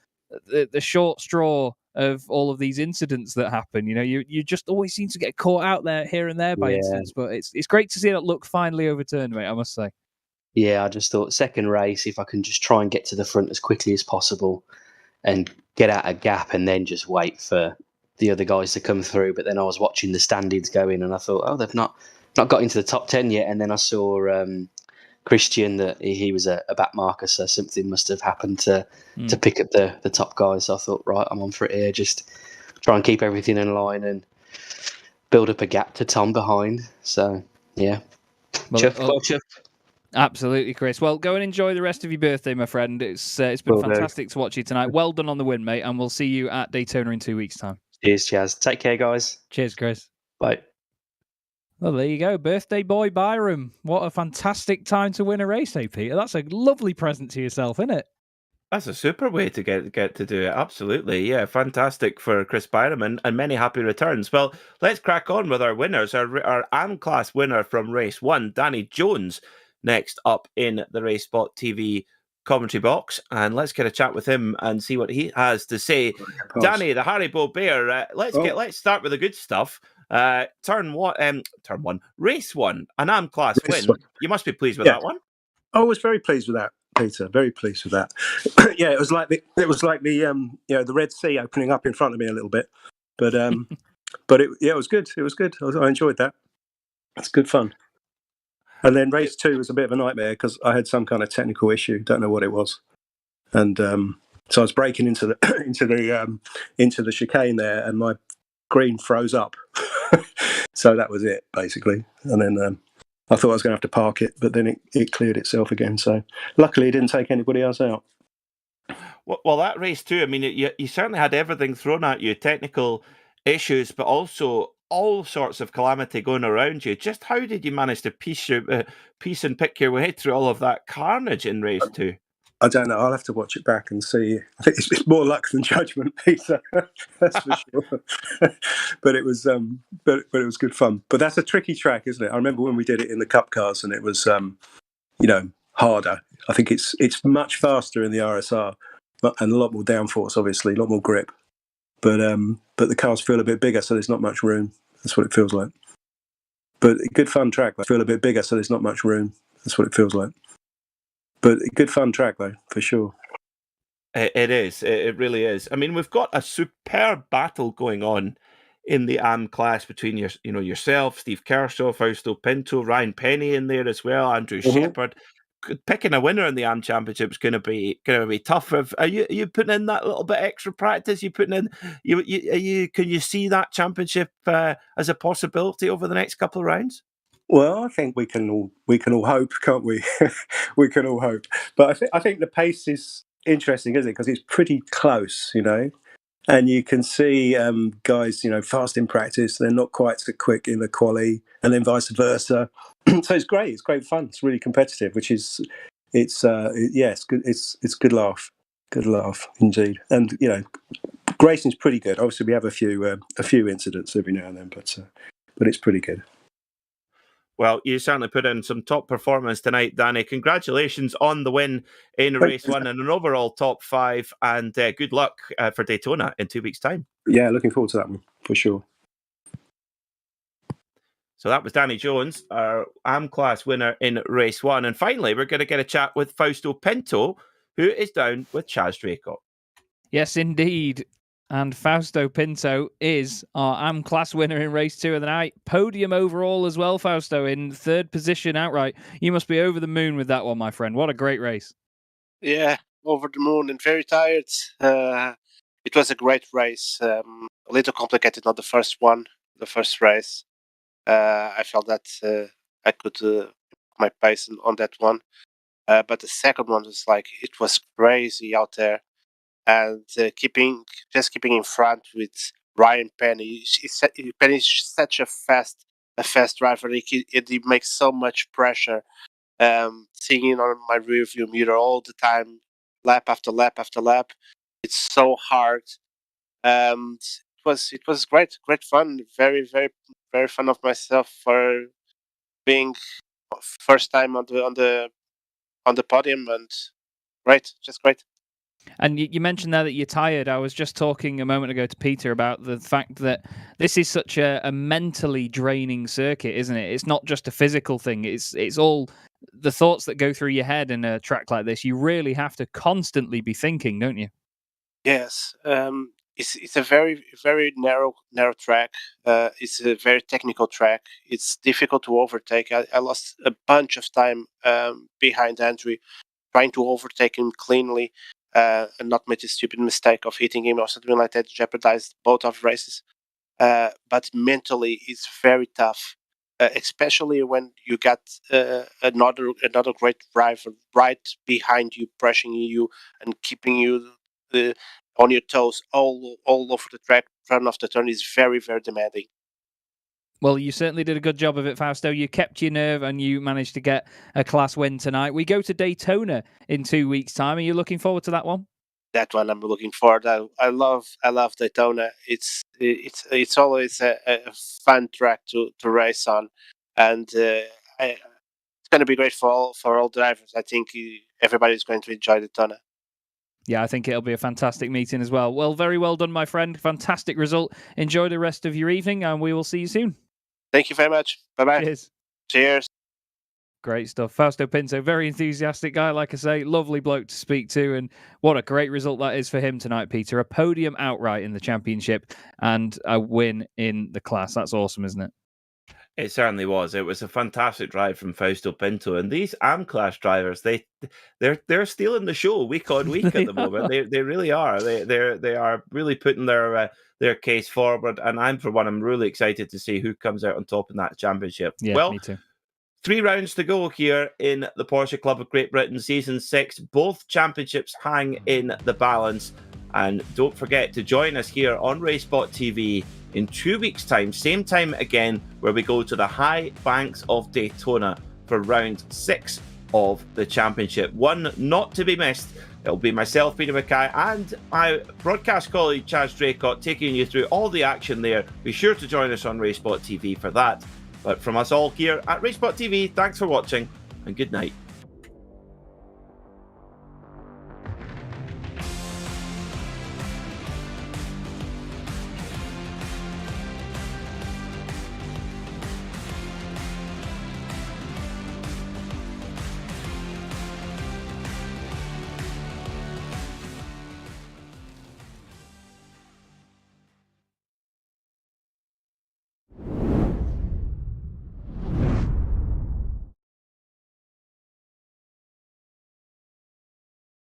the short straw of all of these incidents that happen. You just always seem to get caught out there here and there by incidents, but it's great to see that look finally overturned, mate, I must say. Yeah, I just thought second race, if I can just try and get to the front as quickly as possible and get out a gap, and then just wait for the other guys to come through. But then I was watching the standings go in, and I thought, they've not got into the top 10 yet. And then I saw Christian, that he was a back marker, so something must have happened to pick up the top guys. So I thought, right, I'm on for it here. Just try and keep everything in line and build up a gap to Tom behind. So yeah, chuff. Absolutely, Chris. Well, go and enjoy the rest of your birthday, my friend. It's been Will do. fantastic to watch you tonight. Well done on the win, mate, and we'll see you at Daytona in 2 weeks' time. Cheers, Chaz. Take care, guys. Cheers, Chris. Bye. Well, there you go. Birthday boy Byram. What a fantastic time to win a race, eh, Peter? That's a lovely present to yourself, isn't it? That's a super way to get to do it. Absolutely. Yeah, fantastic for Chris Byram and many happy returns. Well, let's crack on with our winners. Our AM class winner from race 1, Danny Jones, next up in the RaceSpotTV commentary box. And let's get a chat with him and see what he has to say. Danny, the Haribo Bear, let's start with the good stuff. Turn one, race 1, an AM class Race win. one. You must be pleased with Yeah. that one. I was very pleased with that, Peter. Very pleased with that. Yeah, it was like the the Red Sea opening up in front of me a little bit, but it was good. It was good. I enjoyed that. It's good fun. And then race 2 was a bit of a nightmare because I had some kind of technical issue. Don't know what it was, and so I was braking into the into the chicane there, and my green froze up. So that was it basically, and then. I thought I was going to have to park it, but then it cleared itself again. So luckily, it didn't take anybody else out. Well, that race too. I mean, you certainly had everything thrown at you, technical issues, but also all sorts of calamity going around you. Just how did you manage to piece and pick your way through all of that carnage in race 2? I don't know. I'll have to watch it back and see. I think it's more luck than judgment, Peter. That's for sure. But it was, but it was good fun. But that's a tricky track, isn't it? I remember when we did it in the Cup cars, and it was, harder. I think it's much faster in the RSR, and a lot more downforce, obviously, a lot more grip. But the cars feel a bit bigger, so there's not much room. That's what it feels like. But a good fun track. I feel a bit bigger, so there's not much room. That's what it feels like. But a good fun track, though, for sure. It is. It really is. I mean, we've got a superb battle going on in the AM class between yourself, Steve Kershaw, Fausto Pinto, Ryan Penny in there as well, Andrew Shepherd. Picking a winner in the AM Championship is going to be tough. Are you putting in that little bit extra practice? You putting in can you see that championship as a possibility over the next couple of rounds? Well, I think we can all hope, can't we? We can all hope. But I think the pace is interesting, isn't it? Because it's pretty close, and you can see guys, fast in practice. They're not quite so quick in the quali, and then vice versa. So it's great. It's great fun. It's really competitive, which is it's good. It's good laugh indeed. And racing's pretty good. Obviously, we have a few incidents every now and then, but it's pretty good. Well, you certainly put in some top performance tonight, Danny. Congratulations on the win in race 1 and an overall top 5. And good luck for Daytona in 2 weeks' time. Yeah, looking forward to that one for sure. So that was Danny Jones, our AM class winner in race 1. And finally, we're going to get a chat with Fausto Pinto, who is down with Chaz Draco. Yes, indeed. And Fausto Pinto is our AM class winner in race 2 of the night. Podium overall as well, Fausto, in 3rd position outright. You must be over the moon with that one, my friend. What a great race. Yeah, over the moon and very tired. It was a great race. A little complicated, not the first one, the first race. I felt that I could my pace on that one. But the second one was it was crazy out there. And keeping in front with Ryan Penny. Penny is such a fast driver. He makes so much pressure. Seeing on my rear view mirror all the time, lap after lap after lap. It's so hard. It was great fun. Very very very fun of myself for being first time on the podium, and just great. And you mentioned there that you're tired. I was just talking a moment ago to Peter about the fact that this is such a mentally draining circuit, isn't it? It's not just a physical thing. It's all the thoughts that go through your head in a track like this. You really have to constantly be thinking, don't you? Yes. It's a very very narrow track. It's a very technical track. It's difficult to overtake. I lost a bunch of time behind Andrew, trying to overtake him cleanly. And not make a stupid mistake of hitting him or something like that, jeopardized both of races. But mentally, it's very tough. especially when you got another great driver right behind you, pushing you and keeping you on your toes all over the track. Run off the turn is very, very demanding. Well, you certainly did a good job of it, Fausto. You kept your nerve and you managed to get a class win tonight. We go to Daytona in 2 weeks' time. Are you looking forward to that one? That one I'm looking forward. I love Daytona. It's always a fun track to race on, and it's going to be great for all drivers. I think everybody's going to enjoy Daytona. Yeah, I think it'll be a fantastic meeting as well. Well, very well done, my friend. Fantastic result. Enjoy the rest of your evening, and we will see you soon. Thank you very much. Bye-bye. Cheers. Cheers. Great stuff. Fausto Pinto, very enthusiastic guy, like I say, lovely bloke to speak to, and what a great result that is for him tonight, Peter. A podium outright in the championship and a win in the class. That's awesome, isn't it? It certainly was. It was a fantastic drive from Fausto Pinto, and these AM class drivers, they're stealing the show week on week at the moment. They really are. They are really putting their case forward, and I'm really excited to see who comes out on top in that championship. Yeah, well, me too. 3 rounds to go here in the Porsche Club of Great Britain Season 6. Both championships hang in the balance. And don't forget to join us here on RaceSpotTV in 2 weeks' time, same time again, where we go to the high banks of Daytona for round 6 of the championship. One not to be missed. It'll be myself, Peter Mackay, and my broadcast colleague, Chaz Draycott, taking you through all the action there. Be sure to join us on RaceSpotTV for that. But from us all here at RaceSpotTV, thanks for watching and good night.